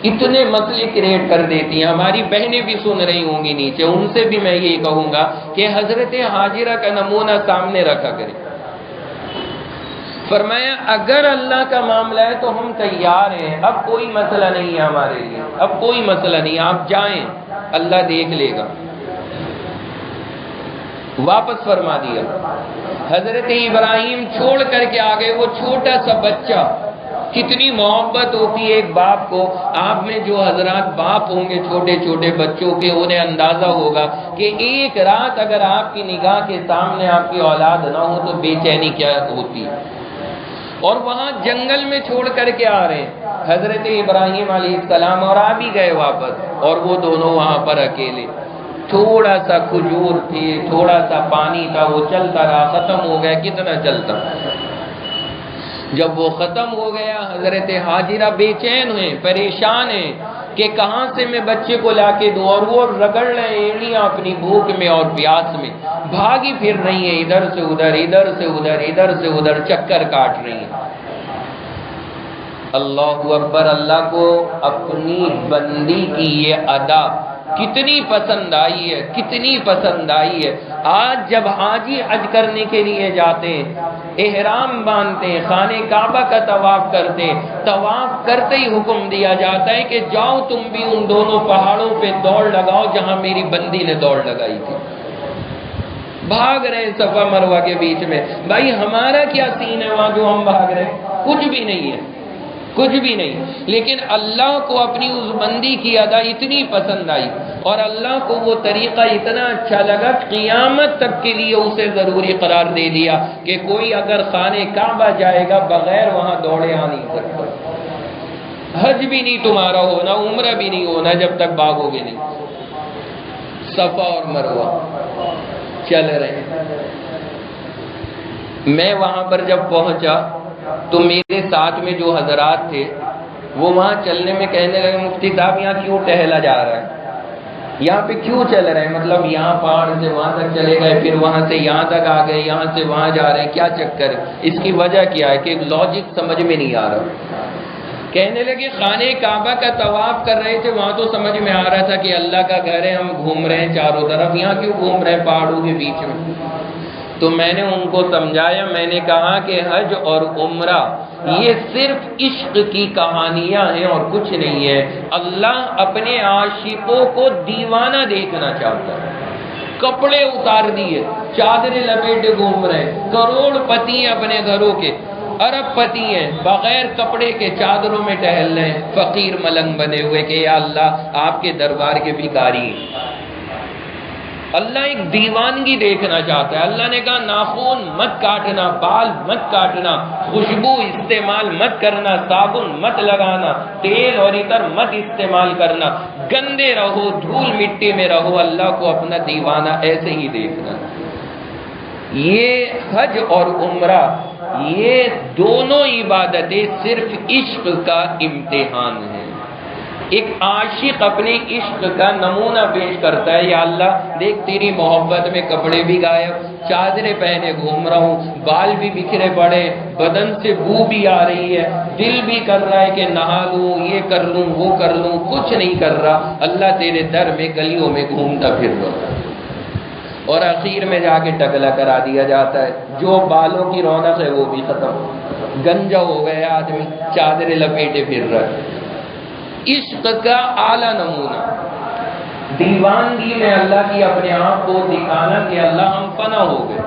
S1: اتنے مسئلے کریٹ کر دیتی ہیں۔ ہماری بہنیں بھی سن رہی ہوں گی نیچے، ان سے بھی میں یہی کہوں گا کہ حضرت ہاجرہ کا نمونہ سامنے رکھا کریں۔ فرمایا اگر اللہ کا معاملہ ہے تو ہم تیار ہیں، اب کوئی مسئلہ نہیں ہے ہمارے لیے، اب کوئی مسئلہ نہیں، آپ جائیں، اللہ دیکھ لے گا۔ واپس فرما دیا۔ حضرت ابراہیم چھوڑ کر کے آگئے، وہ چھوٹا سا بچہ، کتنی محبت ہوتی ہے ایک باپ کو۔ آپ میں جو حضرات باپ ہوں گے چھوٹے چھوٹے بچوں کے، انہیں اندازہ ہوگا کہ ایک رات اگر آپ کی نگاہ کے سامنے آپ کی اولاد نہ ہو تو بے چینی کیا ہوتی۔ اور وہاں جنگل میں چھوڑ کر کے آ رہے ہیں حضرت ابراہیم علیہ السلام، اور آ بھی گئے واپس، اور وہ دونوں وہاں پر اکیلے۔ تھوڑا سا کھجور تھی، تھوڑا سا پانی تھا، وہ چلتا رہا، ختم ہو گیا، کتنا چلتا۔ جب وہ ختم ہو گیا، حضرت ہاجرہ بے چین ہوئے، پریشان ہیں کہ کہاں سے میں بچے کو لا کے دوں، اور وہ رگڑ رہے ایڑیاں اپنی بھوک میں اور پیاس میں، بھاگی پھر رہی ہیں ادھر سے ادھر، ادھر سے ادھر، ادھر سے ادھر، چکر کاٹ رہی ہیں۔ اللہ اکبر۔ اللہ کو اپنی بندی کی یہ ادا کتنی پسند آئی ہے، کتنی پسند آئی ہے۔ آج جب حاجی حج کرنے کے لیے جاتے ہیں، احرام باندھتے ہیں، خانہ کعبہ کا طواف کرتے ہیں، طواف کرتے ہی حکم دیا جاتا ہے کہ جاؤ تم بھی ان دونوں پہاڑوں پہ دوڑ لگاؤ جہاں میری بندی نے دوڑ لگائی تھی۔ بھاگ رہے صفا مروہ کے بیچ میں، بھائی ہمارا کیا سین ہے وہاں جو ہم بھاگ رہے ہیں؟ کچھ بھی نہیں ہے، کچھ بھی نہیں۔ لیکن اللہ کو اپنی اس بندی کی ادا اتنی پسند آئی، اور اللہ کو وہ طریقہ اتنا اچھا لگا، قیامت تک کے لیے اسے ضروری قرار دے دیا کہ کوئی اگر خانہ کعبہ جائے گا بغیر وہاں دوڑے آ نہیں سکتا۔ حج بھی نہیں تمہارا ہونا، عمرہ بھی نہیں ہونا جب تک بھاگو گے نہیں۔ صفا اور مروہ چل رہے ہیں۔ میں وہاں پر جب پہنچا تو میرے ساتھ میں جو حضرات تھے وہ وہاں چلنے میں کہنے لگے مفتی صاحب یہاں کیوں ٹہلا جا رہا ہے؟ یہاں پہ کیوں چل رہے ہیں؟ مطلب یہاں پہاڑ سے وہاں تک چلے گئے، پھر وہاں سے یہاں تک آ گئے، یہاں سے وہاں جا رہے ہیں، کیا چکر ہے؟ اس کی وجہ کیا ہے کہ لاجک سمجھ میں نہیں آ رہا۔ کہنے لگے خانہ کعبہ کا طواف کر رہے تھے، وہاں تو سمجھ میں آ رہا تھا کہ اللہ کا گھر ہے، ہم گھوم رہے ہیں چاروں طرف، یہاں کیوں گھوم رہے ہیں پہاڑوں کے بیچ میں؟ تو میں نے ان کو سمجھایا، میں نے کہا کہ حج اور عمرہ یہ صرف عشق کی کہانیاں ہیں اور کچھ نہیں ہے۔ اللہ اپنے عاشقوں کو دیوانہ دیکھنا چاہتا ہے۔ کپڑے اتار دیے، چادریں لپیٹے گھوم رہے ہیں، کروڑ پتی ہیں اپنے گھروں کے، ارب پتی ہیں، بغیر کپڑے کے چادروں میں ٹہل رہے ہیں، فقیر ملنگ بنے ہوئے کہ یا اللہ آپ کے دربار کے بھکاری ہیں۔ اللہ ایک دیوانگی دیکھنا چاہتا ہے۔ اللہ نے کہا ناخن مت کاٹنا، بال مت کاٹنا، خوشبو استعمال مت کرنا، صابن مت لگانا، تیل اور عطر مت استعمال کرنا، گندے رہو، دھول مٹی میں رہو، اللہ کو اپنا دیوانہ ایسے ہی دیکھنا۔ یہ حج اور عمرہ یہ دونوں عبادتیں صرف عشق کا امتحان ہے۔ ایک عاشق اپنے عشق کا نمونہ پیش کرتا ہے، یا اللہ دیکھ تیری محبت میں کپڑے بھی غائب، چادریں پہنے گھوم رہا ہوں، بال بھی بکھرے پڑے، بدن سے بو بھی آ رہی ہے، دل بھی کر رہا ہے کہ نہا لوں، یہ کر لوں، وہ کر لوں، کچھ نہیں کر رہا۔ اللہ تیرے در میں گلیوں میں گھومتا پھر رہا ہے، اور اخیر میں جا کے ٹکلا کرا دیا جاتا ہے۔ جو بالوں کی رونق ہے وہ بھی ختم، گنجا ہو گیا آدمی، چادریں لپیٹے پھر رہا ہے۔ عشق کا اعلیٰ نمونہ دیوانگی میں اللہ کی اپنے آپ کو دکھانا کہ اللہ ہم فنا ہو گئے۔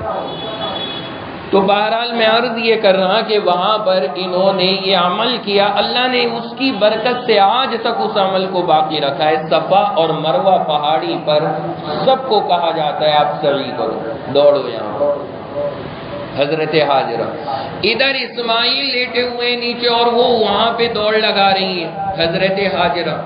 S1: تو بہرحال میں عرض یہ کر رہا کہ وہاں پر انہوں نے یہ عمل کیا، اللہ نے اس کی برکت سے آج تک اس عمل کو باقی رکھا ہے۔ صفا اور مروہ پہاڑی پر سب کو کہا جاتا ہے آپ سعی کرو، دوڑو یہاں۔ حضرت حاجرہ ادھر اسماعیل لیٹے ہوئے نیچے اور وہ وہاں پہ دوڑ لگا رہی ہیں حضرت حاجرہ۔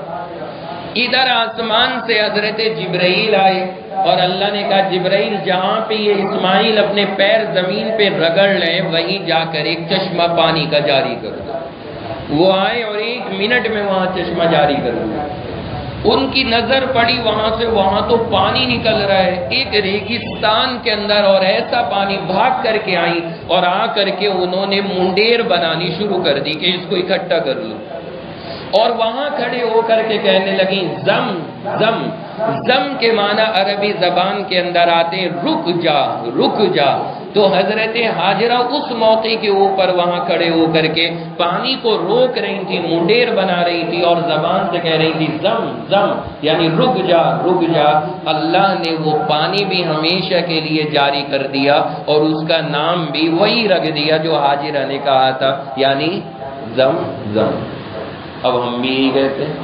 S1: ادھر آسمان سے حضرت جبرائیل آئے اور اللہ نے کہا جبرائیل جہاں پہ یہ اسماعیل اپنے پیر زمین پہ رگڑ لیں وہیں جا کر ایک چشمہ پانی کا جاری کر دو۔ وہ آئے اور 1 منٹ میں وہاں چشمہ جاری کر دیا۔ ان کی نظر پڑی وہاں سے، وہاں تو پانی نکل رہا ہے ایک ریگستان کے اندر، اور ایسا پانی بھاگ کر کے آئی اور آ کر کے انہوں نے منڈیر بنانی شروع کر دی کہ اس کو اکٹھا کر لوں، اور وہاں کھڑے ہو کر کے کہنے لگیں زم زم۔ زم کے معنی عربی زبان کے اندر آتے ہیں رک جا رک جا۔ تو حضرت حاجرہ اس موقع کے اوپر وہاں کھڑے ہو کر کے پانی کو روک رہی تھی، منڈیر بنا رہی تھی اور زبان سے کہہ رہی تھی زم زم، یعنی رک جا رک جا۔ اللہ نے وہ پانی بھی ہمیشہ کے لیے جاری کر دیا اور اس کا نام بھی وہی رکھ دیا جو حاجرہ نے کہا تھا، یعنی زم زم۔ اب ہم بھی یہی کہتے ہیں،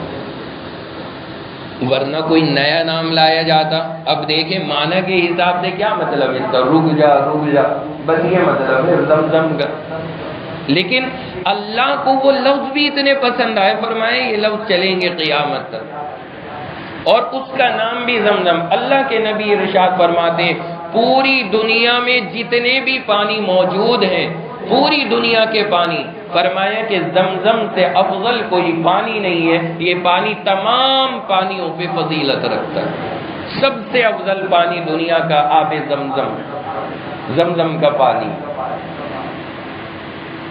S1: ورنہ کوئی نیا نام لایا جاتا۔ اب دیکھیں معنی کے حساب سے کیا مطلب ہے اس کا، رک جا رک جا، بس یہ مطلب ہے زمزم کا۔ لیکن اللہ کو وہ لفظ بھی اتنے پسند آئے، فرمائے یہ لفظ چلیں گے قیامت تک، اور اس کا نام بھی زمزم۔ اللہ کے نبی ارشاد فرماتے ہیں پوری دنیا میں جتنے بھی پانی موجود ہیں، پوری دنیا کے پانی، فرمایا کہ زمزم سے افضل کوئی پانی نہیں ہے، یہ پانی تمام پانیوں پہ فضیلت رکھتا ہے۔ سب سے افضل پانی دنیا کا آب زمزم، زمزم کا پانی۔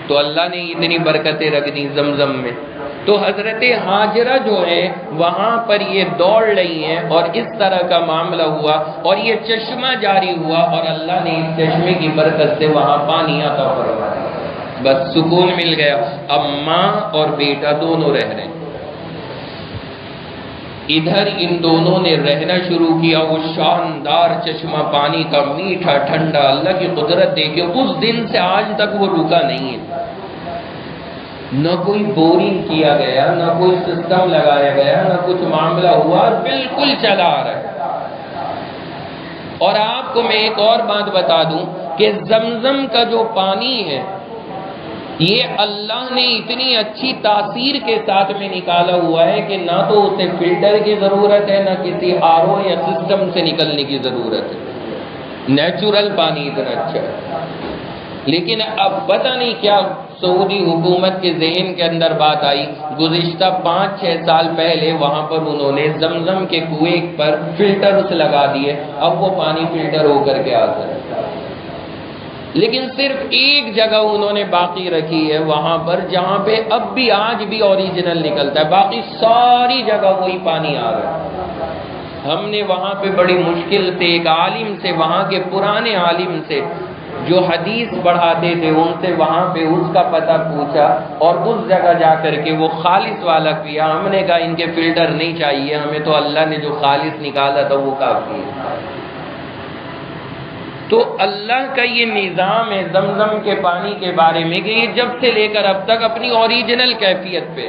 S1: تو اللہ نے اتنی برکتیں رکھ دی زمزم میں۔ تو حضرت حاجرہ جو ہے وہاں پر یہ دوڑ رہی ہیں اور اس طرح کا معاملہ ہوا اور یہ چشمہ جاری ہوا اور اللہ نے اس چشمے کی برکت سے وہاں پانی عطا فرمایا، بس سکون مل گیا۔ اب ماں اور بیٹا دونوں رہ رہے ہیں، ادھر ان دونوں نے رہنا شروع کیا۔ وہ شاندار چشمہ پانی کا میٹھا ٹھنڈا، اللہ کی قدرت دیکھے اس دن سے آج تک وہ رکا نہیں ہے، نہ کوئی بورنگ کیا گیا، نہ کوئی سسٹم لگایا گیا، نہ کچھ معاملہ ہوا، بالکل چلا آ رہا ہے۔ اور آپ کو میں ایک اور بات بتا دوں کہ زمزم کا جو پانی ہے یہ اللہ نے اتنی اچھی تاثیر کے ساتھ میں نکالا ہوا ہے کہ نہ تو اسے فلٹر کی ضرورت ہے، نہ کسی آر او یا سسٹم سے نکلنے کی ضرورت ہے، نیچرل پانی اتنا اچھا ہے۔ لیکن اب پتہ نہیں کیا سعودی حکومت کے ذہن کے اندر بات آئی، گزشتہ 5-6 سال پہلے وہاں پر انہوں نے زمزم کے کنویں پر فلٹرز لگا دیے، اب وہ پانی فلٹر ہو کر کے آتا ہے۔ لیکن صرف ایک جگہ انہوں نے باقی رکھی ہے وہاں پر، جہاں پہ اب بھی آج بھی اوریجنل نکلتا ہے، باقی ساری جگہ وہی پانی آ رہا ہے۔ ہم نے وہاں پہ بڑی مشکل سے ایک عالم سے، وہاں کے پرانے عالم سے جو حدیث پڑھاتے تھے، ان سے وہاں پہ اس کا پتہ پوچھا اور اس جگہ جا کر کے وہ خالص والا پیا۔ ہم نے کہا ان کے فلٹر نہیں چاہیے ہمیں، تو اللہ نے جو خالص نکالا تھا وہ کافی ہے۔ تو اللہ کا یہ نظام ہے زمزم کے پانی کے بارے میں کہ یہ جب سے لے کر اب تک اپنی اوریجنل کیفیت پہ،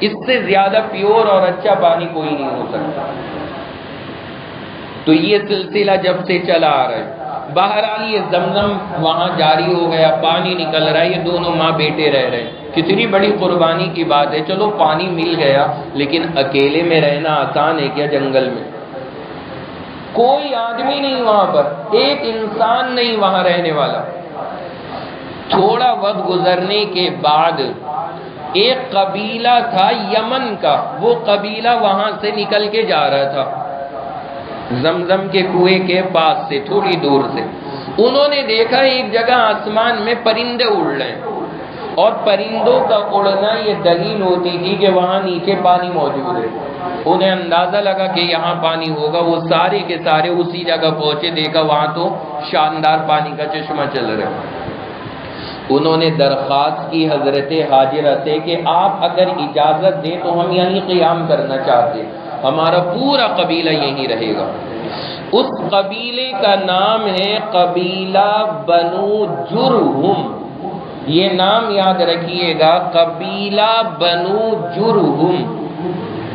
S1: اس سے زیادہ پیور اور اچھا پانی کوئی نہیں ہو سکتا۔ تو یہ سلسلہ جب سے چلا آ رہا ہے، بہرحال یہ زمزم وہاں جاری ہو گیا، پانی نکل رہا ہے، یہ دونوں ماں بیٹے رہ رہے ہیں۔ کتنی بڑی قربانی کی بات ہے، چلو پانی مل گیا، لیکن اکیلے میں رہنا آسان ہے کیا جنگل میں؟ کوئی آدمی نہیں وہاں پر، ایک انسان نہیں وہاں رہنے والا۔ تھوڑا وقت گزرنے کے بعد ایک قبیلہ تھا یمن کا، وہ قبیلہ وہاں سے نکل کے جا رہا تھا زمزم کے کنویں کے پاس سے، تھوڑی دور سے۔ انہوں نے دیکھا ایک جگہ آسمان میں پرندے اڑ رہے ہیں، اور پرندوں کا اڑنا یہ دلیل ہوتی تھی کہ وہاں نیچے پانی موجود ہے۔ انہیں اندازہ لگا کہ یہاں پانی ہوگا، وہ سارے کے سارے اسی جگہ پہنچے، دیکھا وہاں تو شاندار پانی کا چشمہ چل رہا ہے۔ انہوں نے درخواست کی حضرت حاجرہ سے کہ آپ اگر اجازت دیں تو ہم یہیں قیام کرنا چاہتے، ہمارا پورا قبیلہ یہیں رہے گا۔ اس قبیلے کا نام ہے قبیلہ بنو جرہم، یہ نام یاد رکھیے گا، قبیلہ بنو جرہم۔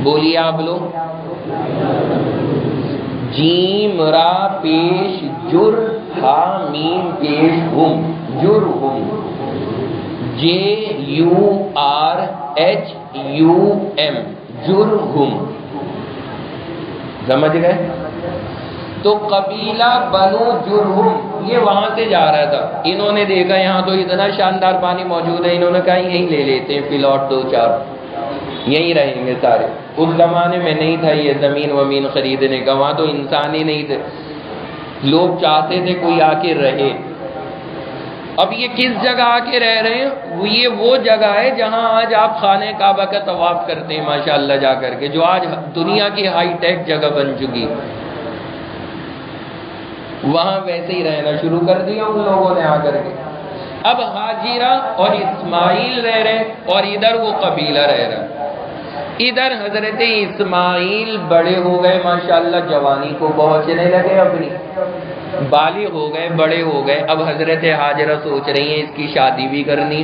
S1: بولیے آپ لوگ، جیم را پیش جر، ہا میم پیش ہم، جرہم، JURHUM، جرہم، سمجھ گئے؟ تو قبیلہ بنو جرہم یہ وہاں سے جا رہا تھا۔ انہوں نے دیکھا یہاں تو اتنا شاندار پانی موجود ہے، انہوں نے کہا یہیں لے لیتے ہیں پلاٹ 2-4، یہیں رہیں گے سارے۔ اس زمانے میں نہیں تھا یہ زمین ومین خریدنے کا، وہاں تو انسان ہی نہیں تھے، لوگ چاہتے تھے کوئی آ کے رہے۔ اب یہ کس جگہ آ کے رہ رہے ہیں؟ یہ وہ جگہ ہے جہاں آج آپ خانہ کعبہ کا طواف کرتے ہیں ماشاءاللہ جا کر کے، جو آج دنیا کی ہائی ٹیک جگہ بن چکی۔ وہاں ویسے ہی رہنا شروع کر دیا ان لوگوں نے آ کر کے۔ اب حاجرہ اور اسماعیل رہ رہے، اور ادھر وہ قبیلہ رہ رہا۔ ادھر حضرت اسماعیل بڑے ہو گئے ماشاءاللہ، جوانی کو پہنچنے لگے، اپنی بالغ ہو گئے، بڑے ہو گئے۔ اب حضرت حاجرہ سوچ رہی ہیں اس کی شادی بھی کرنی،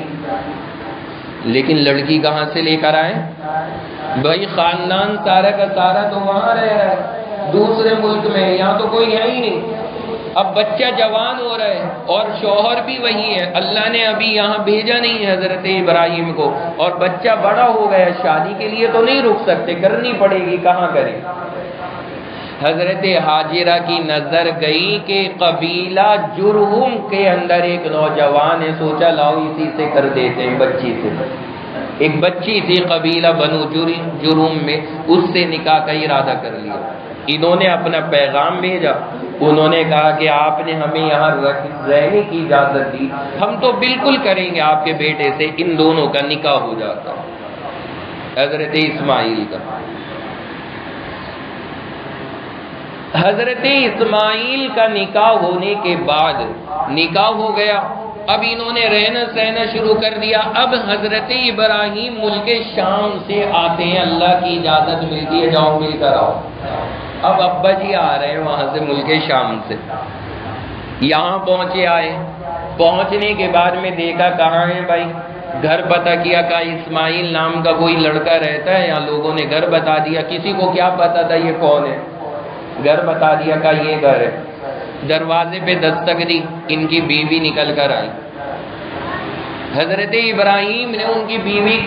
S1: لیکن لڑکی کہاں سے لے کر آئیں؟ بھائی خاندان سارا کا سارا تو وہاں رہ رہا ہے دوسرے ملک میں، یہاں تو کوئی ہے ہی نہیں۔ اب بچہ جوان ہو رہا ہے اور شوہر بھی وہی ہے، اللہ نے ابھی یہاں بھیجا نہیں ہے حضرت ابراہیم کو، اور بچہ بڑا ہو گیا، شادی کے لیے تو نہیں رک سکتے، کرنی پڑے گی، کہاں کریں؟ حضرت حاجرہ کی نظر گئی کہ قبیلہ جرہم کے اندر ایک نوجوان ہے، سوچا لاؤ اسی سے کر دیتے ہیں، بچی سے۔ ایک بچی تھی قبیلہ بنو جرہم میں، اس سے نکاح کا ارادہ کر لیا۔ انہوں نے اپنا پیغام بھیجا، انہوں نے کہا کہ آپ نے ہمیں یہاں رہنے کی اجازت دی، ہم تو بالکل کریں گے آپ کے بیٹے سے، ان دونوں کا نکاح ہو جاتا ہے، حضرت اسماعیل کا۔ حضرت اسماعیل کا نکاح ہونے کے بعد نکاح ہو گیا، اب انہوں نے رہنا سہنا شروع کر دیا۔ اب حضرت ابراہیم ملک شام سے آتے ہیں، اللہ کی اجازت ملتی ہے جاؤ مل کر آؤ۔ اب ابا جی آ رہے ہیں وہاں سے ملک شام سے، یہاں پہنچے، آئے، پہنچنے کے بعد میں دیکھا کہاں ہے بھائی، گھر پتہ کیا، کہا اسماعیل نام کا کوئی لڑکا رہتا ہے، یہاں لوگوں نے گھر بتا دیا، کسی کو کیا پتا تھا یہ کون ہے، گھر بتا دیا، کہا یہ گھر ہے۔ دروازے پہ دستک دی، ان کی بیوی نکل کر آئی۔ حضرت ابراہیم نے ان کی بیوی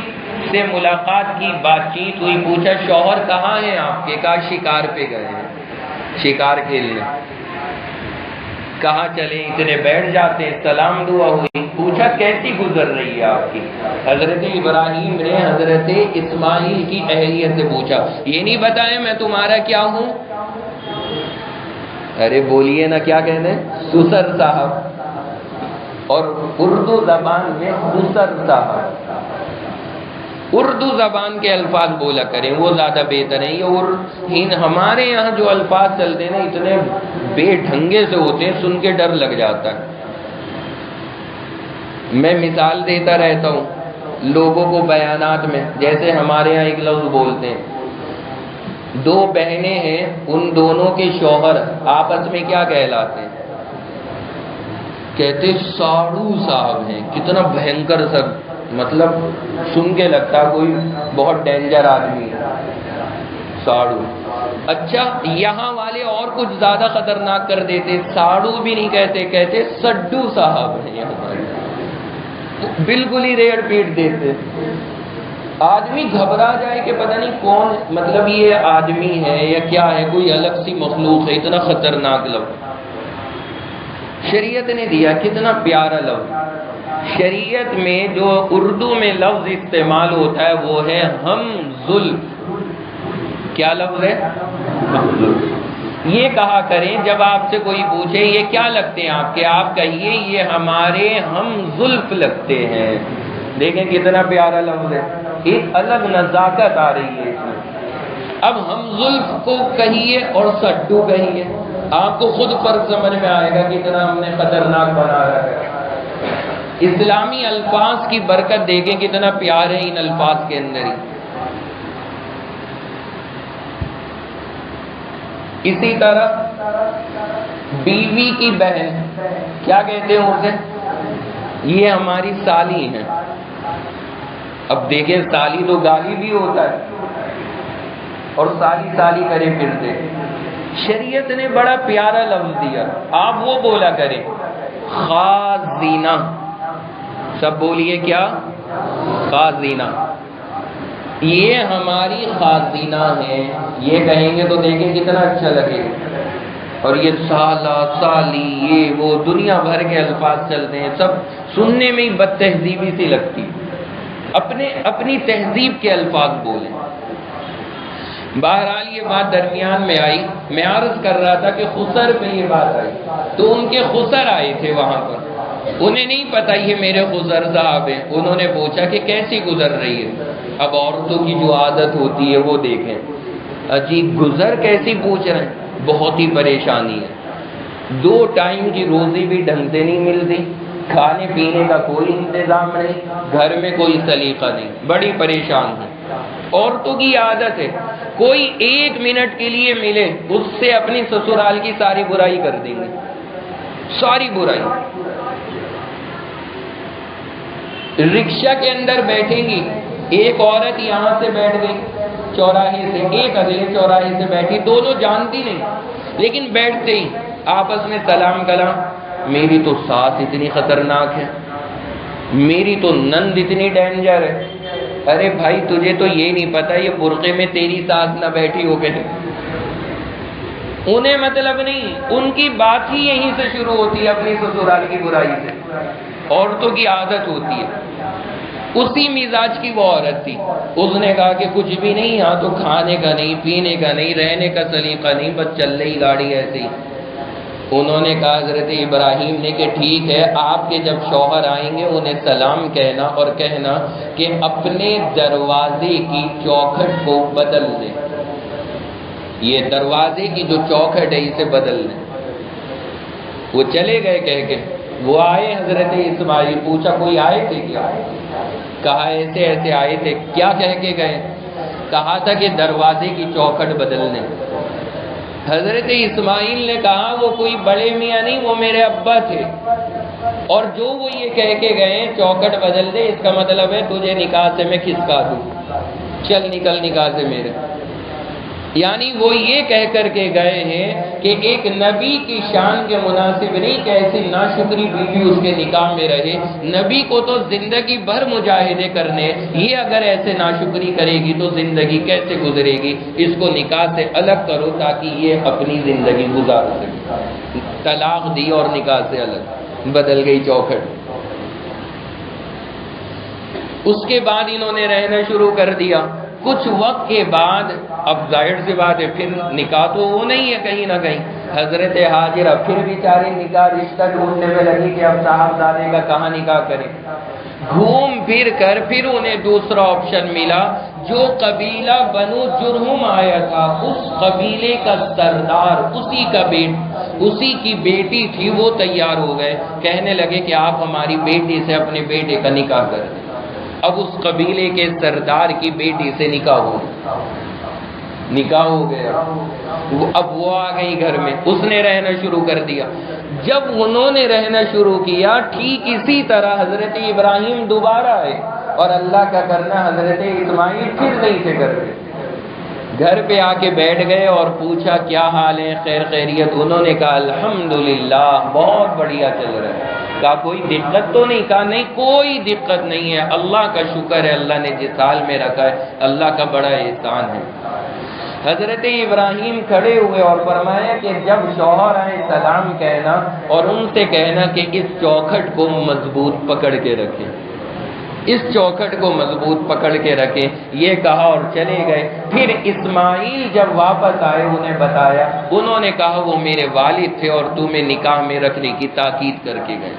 S1: سے ملاقات کی، بات چیت ہوئی، پوچھا شوہر کہاں ہیں آپ کے؟ کہا شکار پہ گئے ہیں، شکار کھیلنے۔ کہاں چلے؟ اتنے بیٹھ جاتے، سلام دعا ہوئی، پوچھا پوچھا کیسی گزر رہی ہے آپ کی؟ حضرت ابراہیم نے حضرت اسماعیل کی اہلیت سے پوچھا، یہ نہیں بتائیں میں تمہارا کیا ہوں؟ ارے بولیے نا، کیا کہتے ہیں؟ سسر صاحب، اور اردو زبان میں سسر صاحب۔ اردو زبان کے الفاظ بولا کریں، وہ زیادہ بہتر ہیں۔ یہ ہمارے یہاں جو الفاظ چلتے ہیں نا، اتنے بے ڈھنگے سے ہوتے ہیں، سن کے ڈر لگ جاتا ہے۔ میں مثال دیتا رہتا ہوں لوگوں کو بیانات میں، جیسے ہمارے یہاں ایک لفظ بولتے ہیں، دو بہنیں ہیں، ان دونوں کے شوہر آپس میں کیا کہلاتے ہیں؟ کہتے ساڑو صاحب ہیں۔ کتنا بھینکر سب، مطلب سن کے لگتا کوئی بہت ڈینجر آدمی ہے، ساڑو۔ اچھا یہاں والے اور کچھ زیادہ خطرناک کر دیتے، ساڑو بھی نہیں کہتے، کہتے سڈو صاحب ہیں ہمارے، بالکل ہی ریڑھ پیٹ دیتے۔ آدمی گھبرا جائے کہ پتہ نہیں کون، مطلب یہ آدمی ہے یا کیا ہے، کوئی الگ سی مخلوق ہے، اتنا خطرناک لفظ شریعت نے دیا۔ کتنا پیارا لفظ۔ شریعت میں جو اردو میں لفظ استعمال ہوتا ہے وہ ہے ہم زلف۔ کیا لفظ ہے؟ یہ کہا کریں جب آپ سے کوئی پوچھے یہ کیا لگتے ہیں آپ کے، آپ کہیے یہ ہمارے ہم زلف لگتے ہیں۔ دیکھیں کتنا پیارا لفظ ہے، ایک الگ نزاکت آ رہی ہے اس میں۔ اب ہم زلف کو کہیے اور سڈو کہیے، آپ کو خود فرق سمجھ میں آئے گا کتنا ہم نے خطرناک بنا رہا ہے۔ اسلامی الفاظ کی برکت دیکھیں کتنا پیار ہے ان الفاظ کے اندر ہی۔ اسی طرح بیوی کی بہن کیا کہتے ہیں اسے؟ یہ ہماری سالی ہیں۔ اب دیکھیں سالی تو گالی بھی ہوتا ہے، اور سالی سالی کرے پھرتے۔ شریعت نے بڑا پیارا لفظ دیا، آپ وہ بولا کریں خازینہ۔ سب بولیے کیا؟ خازینہ۔ یہ ہماری خازینہ ہیں، یہ کہیں گے تو دیکھیں کتنا اچھا لگے گا۔ اور یہ سالہ، سالی، یہ وہ دنیا بھر کے الفاظ چلتے ہیں، سب سننے میں ہی بد تہذیبی سی لگتی۔ اپنی تہذیب کے الفاظ بولیں۔ بہرحال یہ بات درمیان میں آئی، میں عرض کر رہا تھا کہ خسر پہ یہ بات آئی، تو ان کے خسر آئے تھے وہاں پر، انہیں نہیں پتا یہ میرے خسر صاحب ہیں۔ انہوں نے پوچھا کہ کیسی گزر رہی ہے؟ اب عورتوں کی جو عادت ہوتی ہے وہ دیکھیں، عجیب گزر کیسی پوچھ رہے ہیں، بہت ہی پریشانی ہے۔ 2 ٹائم کی روزی بھی ڈھنگ سے نہیں ملتی، کھانے پینے کا کوئی انتظام نہیں، گھر میں کوئی سلیقہ نہیں، بڑی پریشان ہے۔ عورتوں کی عادت ہے کوئی 1 منٹ کے لیے ملے اس سے اپنی سسرال کی ساری برائی کر دیں گے، ساری برائی۔ رکشہ کے اندر بیٹھیں گی، ایک عورت یہاں سے بیٹھ گئی چوراہے سے، ایک اگلے چوراہے سے بیٹھی، دونوں جانتی نہیں، لیکن بیٹھتے ہی آپس میں سلام کلام، میری تو ساس اتنی خطرناک ہے، میری تو نند اتنی ڈینجر ہے۔ ارے بھائی تجھے تو یہ نہیں پتا یہ برقعے میں تیری ساس نہ بیٹھی ہو گئی۔ انہیں مطلب نہیں، ان کی بات ہی یہیں سے شروع ہوتی ہے، اپنی سسرال کی برائی سے۔ عورتوں کی عادت ہوتی ہے، اسی مزاج کی وہ عورت تھی۔ اس نے کہا کہ کچھ بھی نہیں، یہاں تو کھانے کا نہیں، پینے کا نہیں، رہنے کا سلیقہ نہیں، بس چل رہی گاڑی ایسے ہی۔ انہوں نے کہا حضرت ابراہیم نے کہ ٹھیک ہے، آپ کے جب شوہر آئیں گے انہیں سلام کہنا اور کہنا کہ اپنے دروازے کی چوکھٹ کو بدل دیں، یہ دروازے کی جو چوکھٹ ہے اسے بدل دیں۔ وہ چلے گئے کہہ کے، وہ آئے حضرت اسماعیل، پوچھا کوئی آئے تھے کیا؟ کہا ایسے ایسے آئے تھے۔ کیا کہہ کے گئے؟ کہا تھا کہ دروازے کی چوکھٹ بدل دیں۔ حضرت اسماعیل نے کہا وہ کوئی بڑے میاں نہیں، وہ میرے ابا تھے، اور جو وہ یہ کہہ کے گئے چوکھٹ بدل دے، اس کا مطلب ہے تجھے نکاح سے میں کھسکا دوں، چل نکل نکاح سے میرے۔ یعنی وہ یہ کہہ کر کے گئے ہیں کہ ایک نبی کی شان کے مناسب نہیں کہ ایسی ناشکری بیوی اس کے نکاح میں رہے۔ نبی کو تو زندگی بھر مجاہدے کرنے، یہ اگر ایسے ناشکری کرے گی تو زندگی کیسے گزرے گی؟ اس کو نکاح سے الگ کرو تاکہ یہ اپنی زندگی گزار سکے۔ طلاق دی اور نکاح سے الگ، بدل گئی چوکھٹ۔ اس کے بعد انہوں نے رہنا شروع کر دیا. کچھ وقت کے بعد اب ظاہر سی بات ہے پھر نکاح تو وہ نہیں ہے کہیں نہ کہیں. حضرت ہاجرہ پھر بیچاری نکاح رشتہ ڈھونڈنے میں لگی کہ اب صاحبزادے کا کہاں نکاح کریں. گھوم پھر کر پھر انہیں دوسرا آپشن ملا. جو قبیلہ بنو جرہم آیا تھا اس قبیلے کا سردار اسی کی بیٹی تھی، وہ تیار ہو گئے. کہنے لگے کہ آپ ہماری بیٹی سے اپنے بیٹے کا نکاح کر دیں. اب اس قبیلے کے سردار کی بیٹی سے نکاح ہو گیا. اب وہ آ گئی گھر میں، اس نے رہنا شروع کر دیا. جب انہوں نے رہنا شروع کیا ٹھیک اسی طرح حضرت ابراہیم دوبارہ آئے اور اللہ کا کرنا حضرت اسماعیل پھر نہیں تھے کرتے. گھر پہ آ کے بیٹھ گئے اور پوچھا کیا حال ہے، خیر خیریت؟ انہوں نے کہا الحمدللہ بہت بڑھیا چل رہا ہے. کہا کوئی دقت تو نہیں؟ کہا نہیں کوئی دقت نہیں ہے، اللہ کا شکر ہے، اللہ نے جس حال میں رکھا ہے اللہ کا بڑا احسان ہے. حضرت ابراہیم کھڑے ہوئے اور فرمایا کہ جب شوہر آئے سلام کہنا اور ان سے کہنا کہ اس چوکھٹ کو مضبوط پکڑ کے رکھیں، اس چوکھٹ کو مضبوط پکڑ کے رکھیں. یہ کہا اور چلے گئے. پھر اسماعیل جب واپس آئے انہیں بتایا. انہوں نے کہا وہ میرے والد تھے اور تمہیں نکاح میں رکھنے کی تاکید کر کے گئے.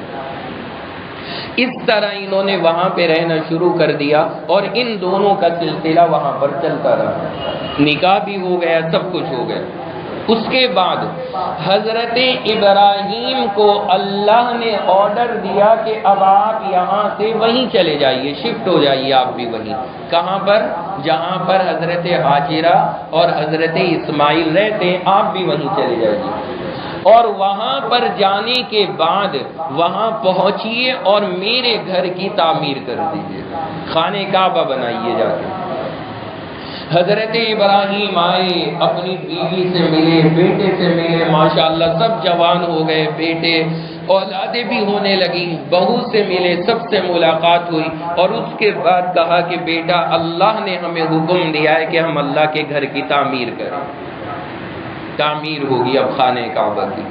S1: اس طرح انہوں نے وہاں پہ رہنا شروع کر دیا اور ان دونوں کا سلسلہ وہاں پر چلتا رہا. نکاح بھی ہو گیا، سب کچھ ہو گیا. اس کے بعد حضرت ابراہیم کو اللہ نے آرڈر دیا کہ اب آپ یہاں سے وہیں چلے جائیے، شفٹ ہو جائیے آپ بھی وہیں. کہاں پر؟ جہاں پر حضرت ہاجرہ اور حضرت اسماعیل رہتے ہیں آپ بھی وہیں چلے جائیے. اور وہاں پر جانے کے بعد وہاں پہنچیے اور میرے گھر کی تعمیر کر دیجیے، خانہ کعبہ بنائیے جا کے. حضرت ابراہیم آئے، اپنی بیوی سے ملے، بیٹے سے ملے، ماشاءاللہ سب جوان ہو گئے، بیٹے اولادیں بھی ہونے لگی. بہو سے ملے، سب سے ملاقات ہوئی اور اس کے بعد کہا کہ بیٹا اللہ نے ہمیں حکم دیا ہے کہ ہم اللہ کے گھر کی تعمیر کریں. تعمیر ہوگی اب خانہ کعبہ کی.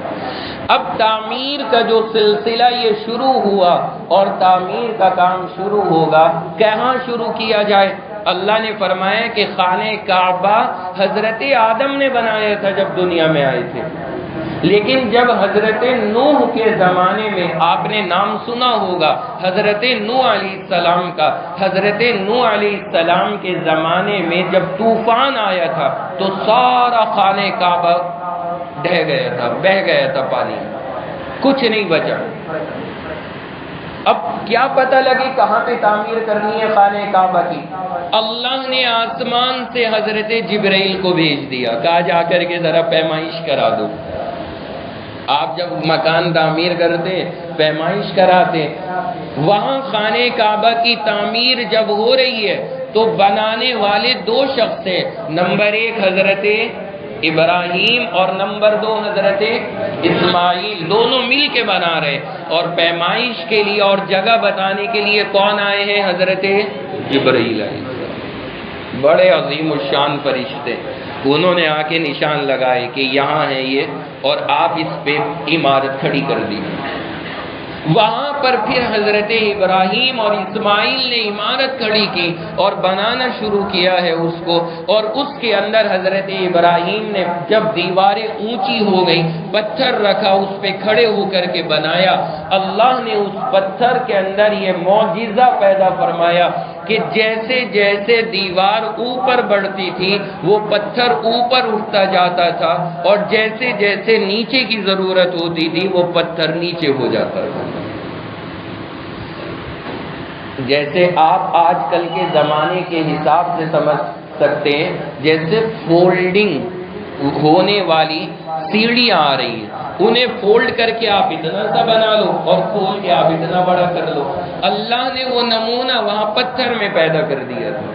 S1: اب تعمیر کا جو سلسلہ یہ شروع ہوا اور تعمیر کا کام شروع ہوگا. کہاں شروع کیا جائے؟ اللہ نے فرمایا کہ خانہ کعبہ حضرت آدم نے بنایا تھا جب دنیا میں آئے تھے، لیکن جب حضرت نوح کے زمانے میں آپ نے نام سنا ہوگا حضرت نوح علیہ السلام کا. حضرت نوح علیہ السلام کے زمانے میں جب طوفان آیا تھا تو سارا خانہ کعبہ ڈھہ گیا تھا، بہہ گیا تھا پانی، کچھ نہیں بچا. اب کیا پتہ لگے کہاں پہ تعمیر کرنی ہے خانہ کعبہ کی؟ اللہ نے آسمان سے حضرت جبرائیل کو بھیج دیا، کہا جا کر کے ذرا پیمائش کرا دو. آپ جب مکان تعمیر کرتے پیمائش کراتے. وہاں خانہ کعبہ کی تعمیر جب ہو رہی ہے تو بنانے والے دو شخص ہیں، نمبر 1 حضرت ابراہیم اور نمبر 2 حضرت اسماعیل، دونوں مل کے بنا رہے. اور پیمائش کے لیے اور جگہ بتانے کے لیے کون آئے ہیں؟ حضرت جبرائیل آئے. بڑے عظیم الشان فرشتے، انہوں نے آ کے نشان لگائے کہ یہاں ہے یہ اور آپ اس پہ عمارت کھڑی کر دی. وہاں پر پھر حضرت ابراہیم اور اسماعیل نے عمارت کھڑی کی اور بنانا شروع کیا ہے اس کو. اور اس کے اندر حضرت ابراہیم نے جب دیواریں اونچی ہو گئی پتھر رکھا، اس پہ کھڑے ہو کر کے بنایا. اللہ نے اس پتھر کے اندر یہ معجزہ پیدا فرمایا کہ جیسے جیسے دیوار اوپر بڑھتی تھی وہ پتھر اوپر اٹھتا جاتا تھا اور جیسے جیسے نیچے کی ضرورت ہوتی تھی وہ پتھر نیچے ہو جاتا تھا. جیسے آپ آج کل کے زمانے کے حساب سے سمجھ سکتے ہیں، جیسے فولڈنگ ہونے والی سیڑھیاں آ رہی ہیں، انہیں فولڈ کر کے آپ اتنا سا بنا لو اور کھول کے آپ اتنا بڑا کر لو. اللہ نے وہ نمونہ وہاں پتھر میں پیدا کر دیا تھا.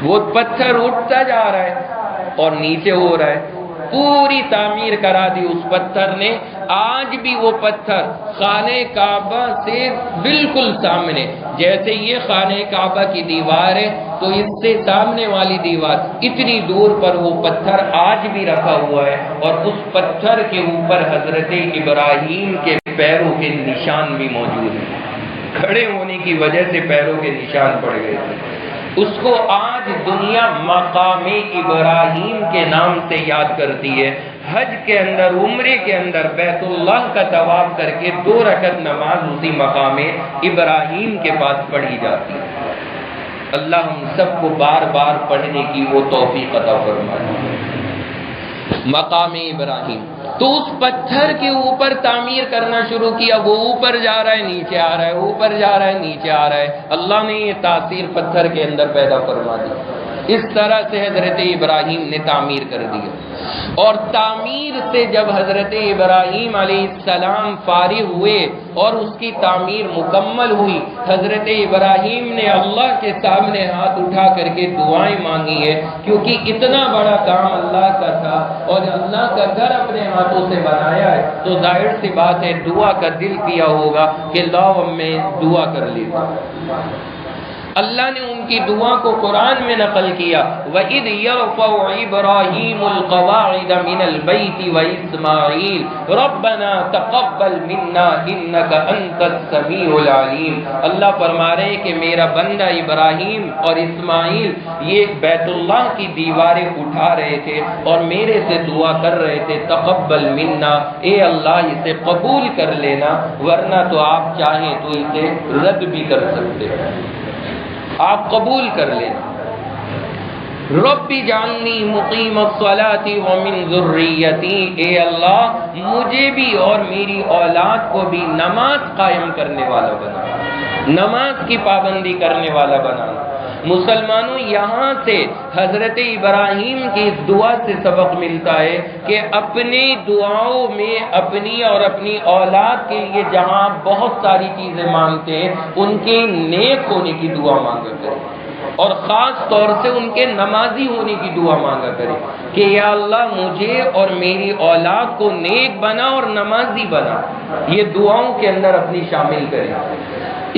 S1: وہ پتھر اٹھتا جا رہا ہے اور نیچے ہو رہا ہے. پوری تعمیر کرا دی اس پتھر نے. آج بھی وہ پتھر خانہ کعبہ سے بالکل سامنے، جیسے یہ خانہ کعبہ کی دیوار ہے تو اس سے سامنے والی دیوار اتنی دور پر وہ پتھر آج بھی رکھا ہوا ہے اور اس پتھر کے اوپر حضرت ابراہیم کے پیروں کے نشان بھی موجود ہیں. کھڑے ہونے کی وجہ سے پیروں کے نشان پڑ گئے تھے. اس کو آج دنیا مقام ابراہیم کے نام سے یاد کرتی ہے. حج کے اندر، عمرے کے اندر بیت اللہ کا طواف کر کے 2 رکعت نماز اسی مقام ابراہیم کے پاس پڑھی جاتی ہے. اللہ ہم سب کو بار بار پڑھنے کی وہ توفیق عطا فرمائے. مقام ابراہیم تو اس پتھر کے اوپر تعمیر کرنا شروع کیا. وہ اوپر جا رہا ہے، نیچے آ رہا ہے، اوپر جا رہا ہے، نیچے آ رہا ہے. اللہ نے یہ تاثیر پتھر کے اندر پیدا فرما دی. اس طرح سے حضرت ابراہیم نے تعمیر کر دی. اور تعمیر سے جب حضرت ابراہیم علیہ السلام فارغ ہوئے اور اس کی تعمیر مکمل ہوئی، حضرت ابراہیم نے اللہ کے سامنے ہاتھ اٹھا کر کے دعائیں مانگی ہے، کیونکہ اتنا بڑا کام اللہ کا تھا اور اللہ کا گھر اپنے ہاتھوں سے بنایا ہے، تو ظاہر سی بات ہے دعا کا دل کیا ہوگا کہ لاؤ میں دعا کر لیتا ہوں. اللہ نے ان کی دعا کو قرآن میں نقل کیا. وَإِذْ يَرْفَعُ إِبْرَاهِيمُ الْقَوَاعِدَ مِنَ الْبَيْتِ وَإِسْمَاعِيلُ رَبَّنَا تَقَبَّلْ مِنَّا إِنَّكَ أَنْتَ السَّمِيعُ الْعَلِيمُ. اللہ فرما رہے ہیں کہ میرا بندہ ابراہیم اور اسماعیل یہ بیت اللہ کی دیواریں اٹھا رہے تھے اور میرے سے دعا کر رہے تھے تقبل منا، اے اللہ اسے قبول کر لینا، ورنہ تو آپ چاہیں تو اسے رد بھی کر سکتے ہیں، آپ قبول کر لیں. رب اجعلنی مقیم الصلاۃ ومن ذریتی، اے اللہ مجھے بھی اور میری اولاد کو بھی نماز قائم کرنے والا بنا، نماز کی پابندی کرنے والا بنانا. مسلمانوں یہاں سے حضرت ابراہیم کی اس دعا سے سبق ملتا ہے کہ اپنی دعاؤں میں اپنی اور اپنی اولاد کے لیے جہاں بہت ساری چیزیں مانگتے ہیں ان کے نیک ہونے کی دعا مانگا کریں، اور خاص طور سے ان کے نمازی ہونے کی دعا مانگا کریں کہ یا اللہ مجھے اور میری اولاد کو نیک بنا اور نمازی بنا. یہ دعاؤں کے اندر اپنی شامل کریں.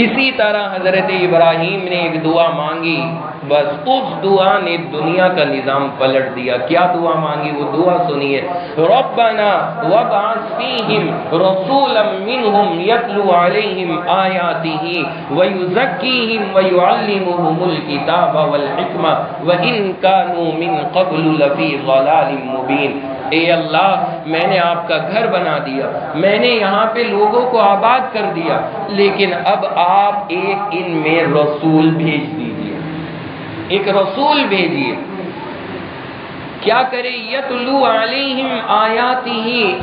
S1: اسی طرح حضرت ابراہیم نے ایک دعا مانگی، بس اس دعا نے دنیا کا نظام پلٹ دیا. کیا دعا مانگی؟ وہ دعا سنیے. ربنا وابعث فیہم رسولا منہم یتلو علیہم آیاتہ ویزکیہم ویعلمہم الکتاب والحکمہ وان کانوا من قبل لفی ضلال مبین. اے اللہ میں نے آپ کا گھر بنا دیا، میں نے یہاں پہ لوگوں کو آباد کر دیا، لیکن اب آپ ایک ان میں رسول بھیج دیجیے، ایک رسول بھیجیے. کیا کرے؟ یتلو علیہم آیاتہ،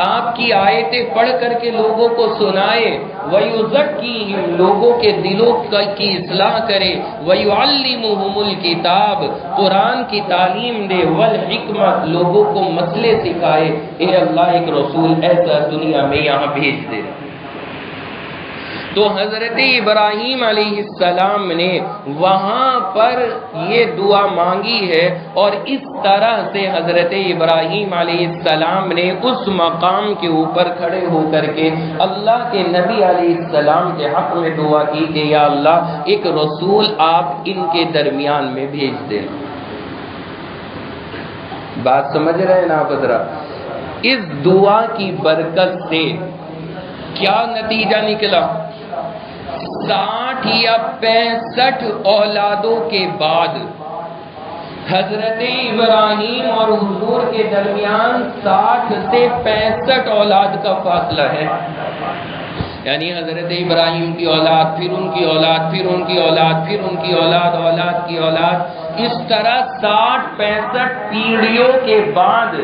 S1: آپ کی آیتیں پڑھ کر کے لوگوں کو سنائے، ویزکیہم لوگوں کے دلوں کی اصلاح کرے، ویعلمہم الکتاب قرآن کی تعلیم دے، والحکمہ لوگوں کو مسئلے سکھائے. اے اللہ ایک رسول ایسا دنیا میں یہاں بھیج دے. تو حضرت ابراہیم علیہ السلام نے وہاں پر یہ دعا مانگی ہے، اور اس طرح سے حضرت ابراہیم علیہ السلام نے اس مقام کے اوپر کھڑے ہو کر کے اللہ کے نبی علیہ السلام کے حق میں دعا کی کہ یا اللہ ایک رسول آپ ان کے درمیان میں بھیج دیں. بات سمجھ رہے ہیں نا آپ حضرات؟ اس دعا کی برکت سے کیا نتیجہ نکلا؟ 60 یا 65 اولادوں کے بعد حضرت ابراہیم اور حضور کے درمیان 60 سے 65 اولاد کا فاصلہ ہے. یعنی حضرت ابراہیم کی اولاد، پھر ان کی اولاد، پھر ان کی اولاد، پھر ان کی اولاد، اولاد کی اولاد، اس طرح 60-65 پیڑھیوں کے بعد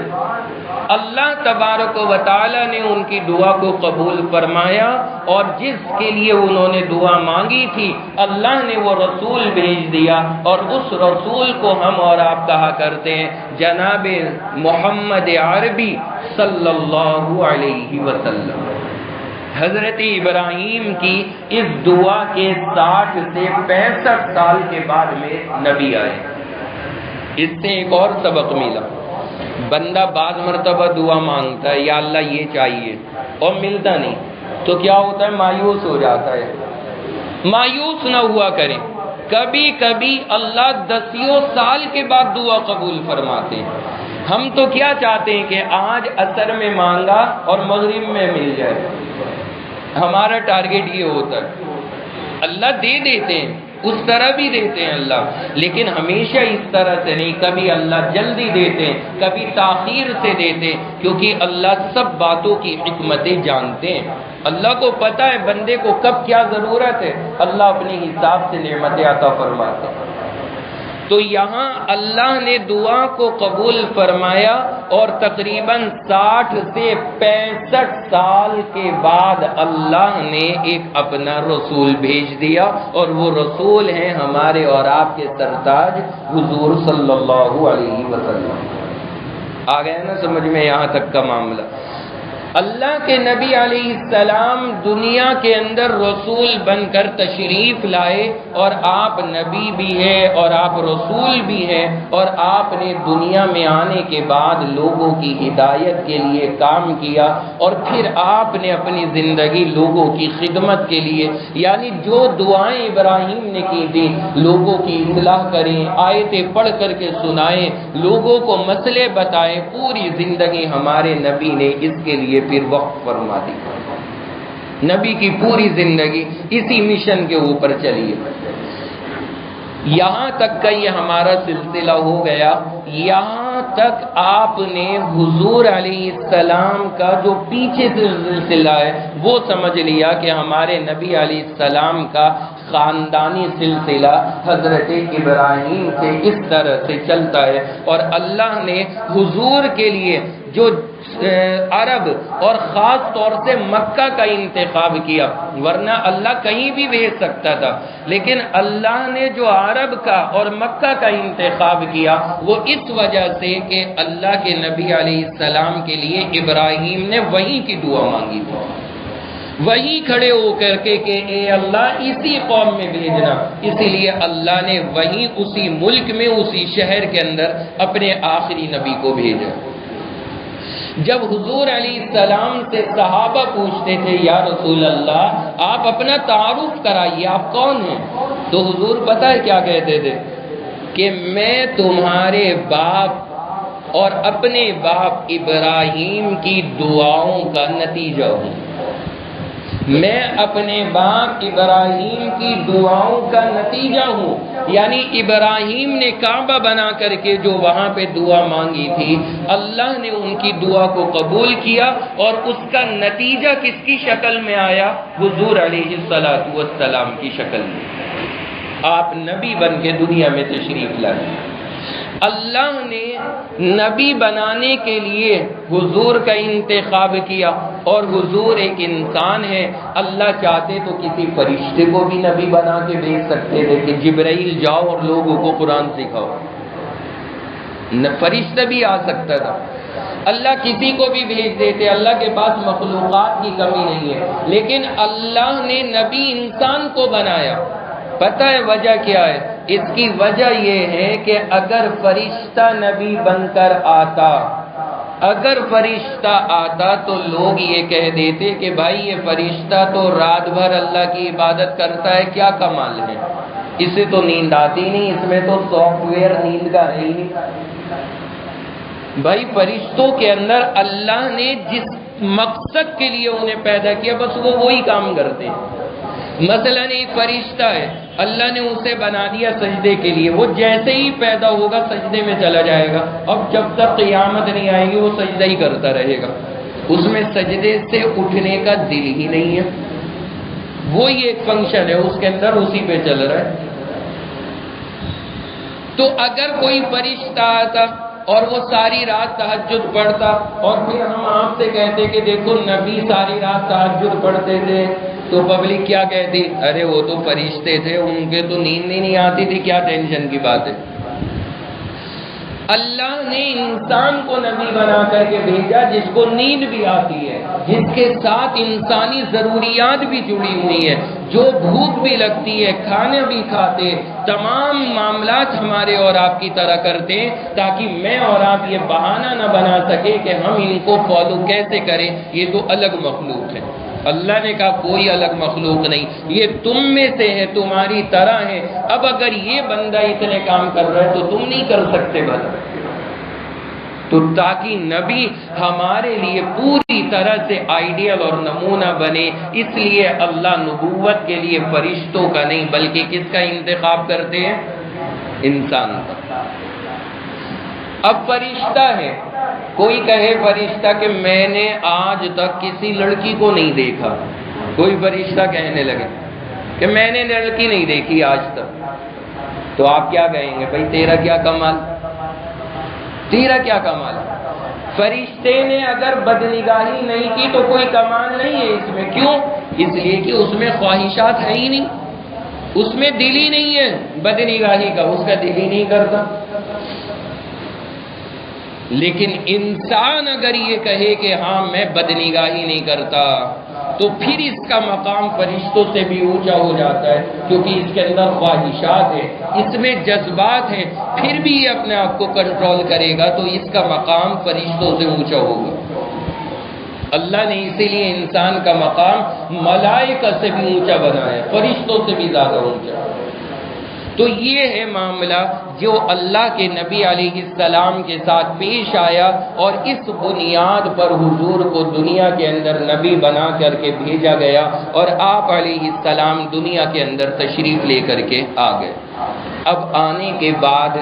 S1: اللہ تبارک و تعالی نے ان کی دعا کو قبول فرمایا، اور جس کے لیے انہوں نے دعا مانگی تھی اللہ نے وہ رسول بھیج دیا. اور اس رسول کو ہم اور آپ کہا کرتے ہیں جناب محمد عربی صلی اللہ علیہ وسلم. حضرت ابراہیم کی اس دعا کے 60 سے 65 سال کے بعد میں نبی آئے. اس سے ایک اور سبق ملا. بندہ بعض مرتبہ دعا مانگتا ہے یا اللہ یہ چاہیے اور ملتا نہیں تو کیا ہوتا ہے؟ مایوس ہو جاتا ہے. مایوس نہ ہوا کریں. کبھی کبھی اللہ 10 سال کے بعد دعا قبول فرماتے ہیں. ہم تو کیا چاہتے ہیں کہ آج عصر میں مانگا اور مغرب میں مل جائے. ہمارا ٹارگیٹ یہ ہوتا ہے. اللہ دے دیتے ہیں، اس طرح بھی دیتے ہیں اللہ، لیکن ہمیشہ اس طرح سے نہیں، کبھی اللہ جلدی دیتے ہیں، کبھی تاخیر سے دیتے ہیں، کیونکہ اللہ سب باتوں کی حکمتیں جانتے ہیں۔ اللہ کو پتہ ہے بندے کو کب کیا ضرورت ہے، اللہ اپنے حساب سے نعمتیں عطا فرماتے ہیں۔ تو یہاں اللہ نے دعا کو قبول فرمایا اور تقریباً 60 سے 65 سال کے بعد اللہ نے ایک اپنا رسول بھیج دیا، اور وہ رسول ہیں ہمارے اور آپ کے سرتاج حضور صلی اللہ علیہ وسلم۔ آ گیا نا سمجھ میں یہاں تک کا معاملہ؟ اللہ کے نبی علیہ السلام دنیا کے اندر رسول بن کر تشریف لائے، اور آپ نبی بھی ہیں اور آپ رسول بھی ہیں، اور آپ نے دنیا میں آنے کے بعد لوگوں کی ہدایت کے لیے کام کیا، اور پھر آپ نے اپنی زندگی لوگوں کی خدمت کے لیے، یعنی جو دعائیں ابراہیم نے کی تھی، لوگوں کی اصلاح کریں، آیتیں پڑھ کر کے سنائیں، لوگوں کو مسئلے بتائیں، پوری زندگی ہمارے نبی نے اس کے لیے پھر وقف فرما دی۔ نبی کی پوری زندگی اسی مشن کے اوپر چلی ہے۔ یہاں تک کا یہ ہمارا سلسلہ ہو گیا، یہاں تک آپ نے حضور علیہ السلام کا جو پیچھے سے سلسلہ ہے وہ سمجھ لیا کہ ہمارے نبی علیہ السلام کا خاندانی سلسلہ حضرت ابراہیم سے اس طرح سے چلتا ہے، اور اللہ نے حضور کے لیے جو عرب اور خاص طور سے مکہ کا انتخاب کیا، ورنہ اللہ کہیں بھی بھیج سکتا تھا، لیکن اللہ نے جو عرب کا اور مکہ کا انتخاب کیا وہ اس وجہ سے کہ اللہ کے نبی علیہ السلام کے لیے ابراہیم نے وہیں کی دعا مانگی تھی، وہی کھڑے ہو کر کے کہ اے اللہ اسی قوم میں بھیجنا، اسی لیے اللہ نے وہیں اسی ملک میں اسی شہر کے اندر اپنے آخری نبی کو بھیجا۔ جب حضور علیہ السلام سے صحابہ پوچھتے تھے یا رسول اللہ آپ اپنا تعارف کرائیے، آپ کون ہیں؟ تو حضور پتہ ہے کیا کہتے تھے کہ میں تمہارے باپ اور اپنے باپ ابراہیم کی دعاؤں کا نتیجہ ہوں، میں اپنے باپ ابراہیم کی دعاؤں کا نتیجہ ہوں، یعنی ابراہیم نے کعبہ بنا کر کے جو وہاں پہ دعا مانگی تھی، اللہ نے ان کی دعا کو قبول کیا، اور اس کا نتیجہ کس کی شکل میں آیا؟ حضور علیہ السلام کی شکل میں۔ آپ نبی بن کے دنیا میں تشریف لائے۔ اللہ نے نبی بنانے کے لیے حضور کا انتخاب کیا، اور حضور ایک انسان ہے، اللہ چاہتے تو کسی فرشتے کو بھی نبی بنا کے بھیج سکتے تھے کہ جبرائیل جاؤ اور لوگوں کو قرآن سکھاؤ، فرشتہ بھی آ سکتا تھا، اللہ کسی کو بھی بھیج دیتے، اللہ کے پاس مخلوقات کی کمی نہیں ہے، لیکن اللہ نے نبی انسان کو بنایا۔ پتہ ہے وجہ کیا ہے؟ اس کی وجہ یہ ہے کہ اگر فرشتہ نبی بن کر آتا، اگر فرشتہ آتا تو لوگ یہ کہہ دیتے کہ بھائی یہ فرشتہ تو رات بھر اللہ کی عبادت کرتا ہے، کیا کمال ہے، اسے تو نیند آتی نہیں، اس میں تو سافٹ ویئر نیند کا ہے ہی نہیں۔ بھائی فرشتوں کے اندر اللہ نے جس مقصد کے لیے انہیں پیدا کیا بس وہ وہی کام کرتے ہیں۔ مثلا ایک فرشتہ ہے، اللہ نے اسے بنا دیا سجدے کے لیے، وہ جیسے ہی پیدا ہوگا سجدے میں چلا جائے گا، اب جب تک قیامت نہیں آئے گی وہ سجدہ ہی کرتا رہے گا، اس میں سجدے سے اٹھنے کا دل ہی نہیں ہے، وہی ایک فنکشن ہے اس کے اندر، اسی پہ چل رہا ہے۔ تو اگر کوئی فرشتہ آتا اور وہ ساری رات تہجد پڑھتا، اور پھر ہم آپ سے کہتے کہ دیکھو نبی ساری رات تہجد پڑھتے تھے، تو پبلک کیا کہتی؟ ارے وہ تو فرشتے تھے، ان کے تو نیند ہی نہیں آتی تھی، کیا ٹینشن کی بات ہے۔ اللہ نے انسان کو نبی بنا کر کے بھیجا جس کو نیند بھی آتی ہے، جس کے ساتھ انسانی ضروریات بھی جڑی ہوئی ہیں، جو بھوک بھی لگتی ہے، کھانا بھی کھاتے، تمام معاملات ہمارے اور آپ کی طرح کرتے ہیں، تاکہ میں اور آپ یہ بہانہ نہ بنا سکے کہ ہم ان کو فالو کیسے کریں، یہ تو الگ مخلوق ہے۔ اللہ نے کہا کوئی الگ مخلوق نہیں، یہ تم میں سے ہے، تمہاری طرح ہے، اب اگر یہ بندہ اتنے کام کر رہا ہے تو تم نہیں کر سکتے بھلا۔ تو تاکہ نبی ہمارے لیے پوری طرح سے آئیڈیل اور نمونہ بنے، اس لیے اللہ نبوت کے لیے فرشتوں کا نہیں بلکہ کس کا انتخاب کرتے ہیں؟ انسان کا۔ اب فرشتہ ہے، کوئی کہے فرشتہ کہ میں نے آج تک کسی لڑکی کو نہیں دیکھا، کوئی فرشتہ کہنے لگے کہ میں نے لڑکی نہیں دیکھی آج تک، تو آپ کیا کہیں گے؟ بھائی تیرا کیا کمال، تیرا کیا کمال؟ فرشتے نے اگر بدنگاہی نہیں کی تو کوئی کمال نہیں ہے اس میں۔ کیوں؟ اس لیے کہ اس میں خواہشات ہے ہی نہیں، اس میں دل ہی نہیں ہے بدنگاہی کا، اس کا دل ہی نہیں کرتا۔ لیکن انسان اگر یہ کہے کہ ہاں میں بدنگاہی نہیں کرتا، تو پھر اس کا مقام فرشتوں سے بھی اونچا ہو جاتا ہے، کیونکہ اس کے اندر خواہشات ہیں، اس میں جذبات ہیں، پھر بھی یہ اپنے آپ کو کنٹرول کرے گا تو اس کا مقام فرشتوں سے اونچا ہوگا۔ اللہ نے اسی لیے انسان کا مقام ملائکہ سے بھی اونچا بنایا، فرشتوں سے بھی زیادہ اونچا۔ تو یہ ہے معاملہ جو اللہ کے نبی علیہ السلام کے ساتھ پیش آیا، اور اس بنیاد پر حضور کو دنیا کے اندر نبی بنا کر کے بھیجا گیا، اور آپ علیہ السلام دنیا کے اندر تشریف لے کر کے آ گئے۔ اب آنے کے بعد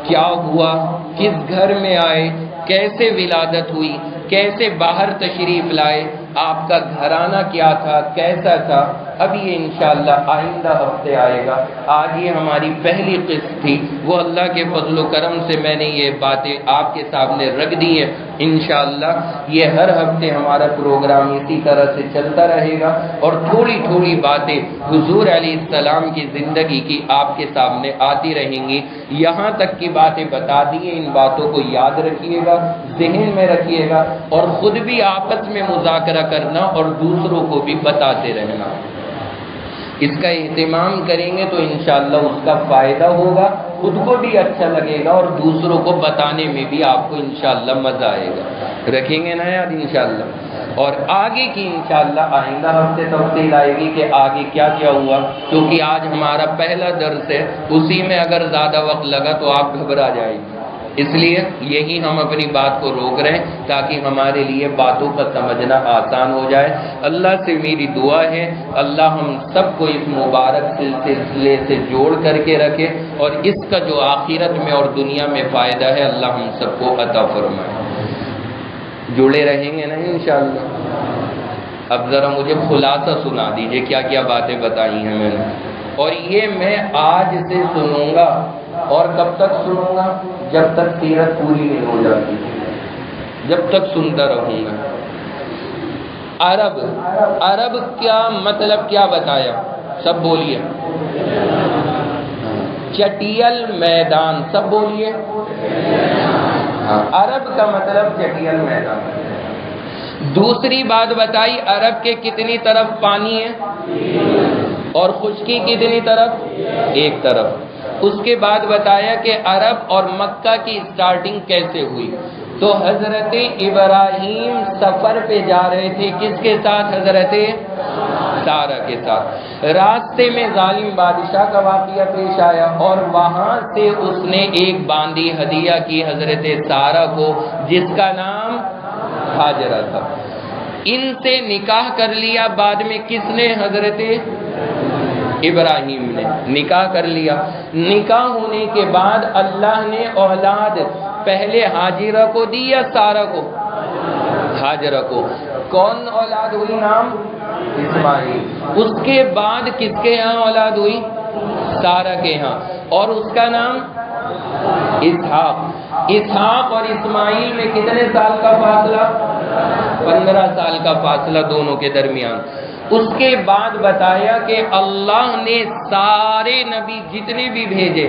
S1: کیا ہوا، کس گھر میں آئے، کیسے ولادت ہوئی، کیسے باہر تشریف لائے، آپ کا گھرانہ کیا تھا، کیسا تھا، اب یہ انشاءاللہ آئندہ ہفتے آئے گا۔ آج یہ ہماری پہلی قسط تھی، وہ اللہ کے فضل و کرم سے میں نے یہ باتیں آپ کے سامنے رکھ دی ہیں۔ انشاءاللہ یہ ہر ہفتے ہمارا پروگرام اسی طرح سے چلتا رہے گا، اور تھوڑی تھوڑی باتیں حضور علیہ السلام کی زندگی کی آپ کے سامنے آتی رہیں گی۔ یہاں تک کی باتیں بتا دی ہیں، ان باتوں کو یاد رکھیے گا، ذہن میں رکھیے گا، اور خود بھی آپس میں مذاکرہ کرنا اور دوسروں کو بھی بتاتے رہنا۔ اس کا اہتمام کریں گے تو انشاءاللہ اس کا فائدہ ہوگا، خود کو بھی اچھا لگے گا، اور دوسروں کو بتانے میں بھی آپ کو انشاءاللہ مزہ آئے گا۔ رکھیں گے نا یاد انشاءاللہ؟ اور آگے کی انشاءاللہ آئندہ ہفتے تفصیل آئے گی کہ آگے کیا کیا ہوا، کیونکہ آج ہمارا پہلا درس ہے، اسی میں اگر زیادہ وقت لگا تو آپ گھبرا جائیں گے، اس لیے یہی ہم اپنی بات کو روک رہے ہیں تاکہ ہمارے لیے باتوں کا سمجھنا آسان ہو جائے۔ اللہ سے میری دعا ہے اللہ ہم سب کو اس مبارک سلسلے سے جوڑ کر کے رکھے، اور اس کا جو آخرت میں اور دنیا میں فائدہ ہے اللہ ہم سب کو عطا فرمائے۔ جڑے رہیں گے نا انشاءاللہ؟ اب ذرا مجھے خلاصہ سنا دیجئے کیا کیا باتیں بتائی ہیں میں نے، اور یہ میں آج سے سنوں گا، اور کب تک سنوں گا؟ جب تک سیرت پوری نہیں ہو جاتی، جب تک سنتا رہوں گا۔ عرب کیا مطلب کیا بتایا؟ سب بولیے۔ چٹیل میدان، سب بولیے۔ عرب کا مطلب چٹیل میدان۔ دوسری بات بتائی، عرب کے کتنی طرف پانی ہے اور خشکی کتنی طرف؟ ایک طرف۔ اس کے بعد بتایا کہ عرب اور مکہ کی سٹارٹنگ کیسے ہوئی۔ تو حضرت ابراہیم سفر پہ جا رہے تھے، کس کے ساتھ؟ حضرت سارہ کے ساتھ۔ راستے میں ظالم بادشاہ کا واقعہ پیش آیا، اور وہاں سے اس نے ایک باندی ہدیہ کی حضرت سارہ کو، جس کا نام ہاجرہ تھا۔ ان سے نکاح کر لیا بعد میں، کس نے؟ حضرت ابراہیم نے نکاح کر لیا۔ نکاح ہونے کے بعد اللہ نے اولاد پہلے ہاجرہ کو دی یا سارہ کو؟ ہاجرہ کو۔ کون اولاد ہوئی؟ نام اسماعیل۔ اس کے بعد کس کے ہاں اولاد ہوئی؟ سارہ کے ہاں، اور اس کا نام اسحاق۔ اسحاق اور اسماعیل میں کتنے سال کا فاصلہ؟ 15 سال کا فاصلہ دونوں کے درمیان۔ اس کے بعد بتایا کہ اللہ نے سارے نبی جتنے بھی بھیجے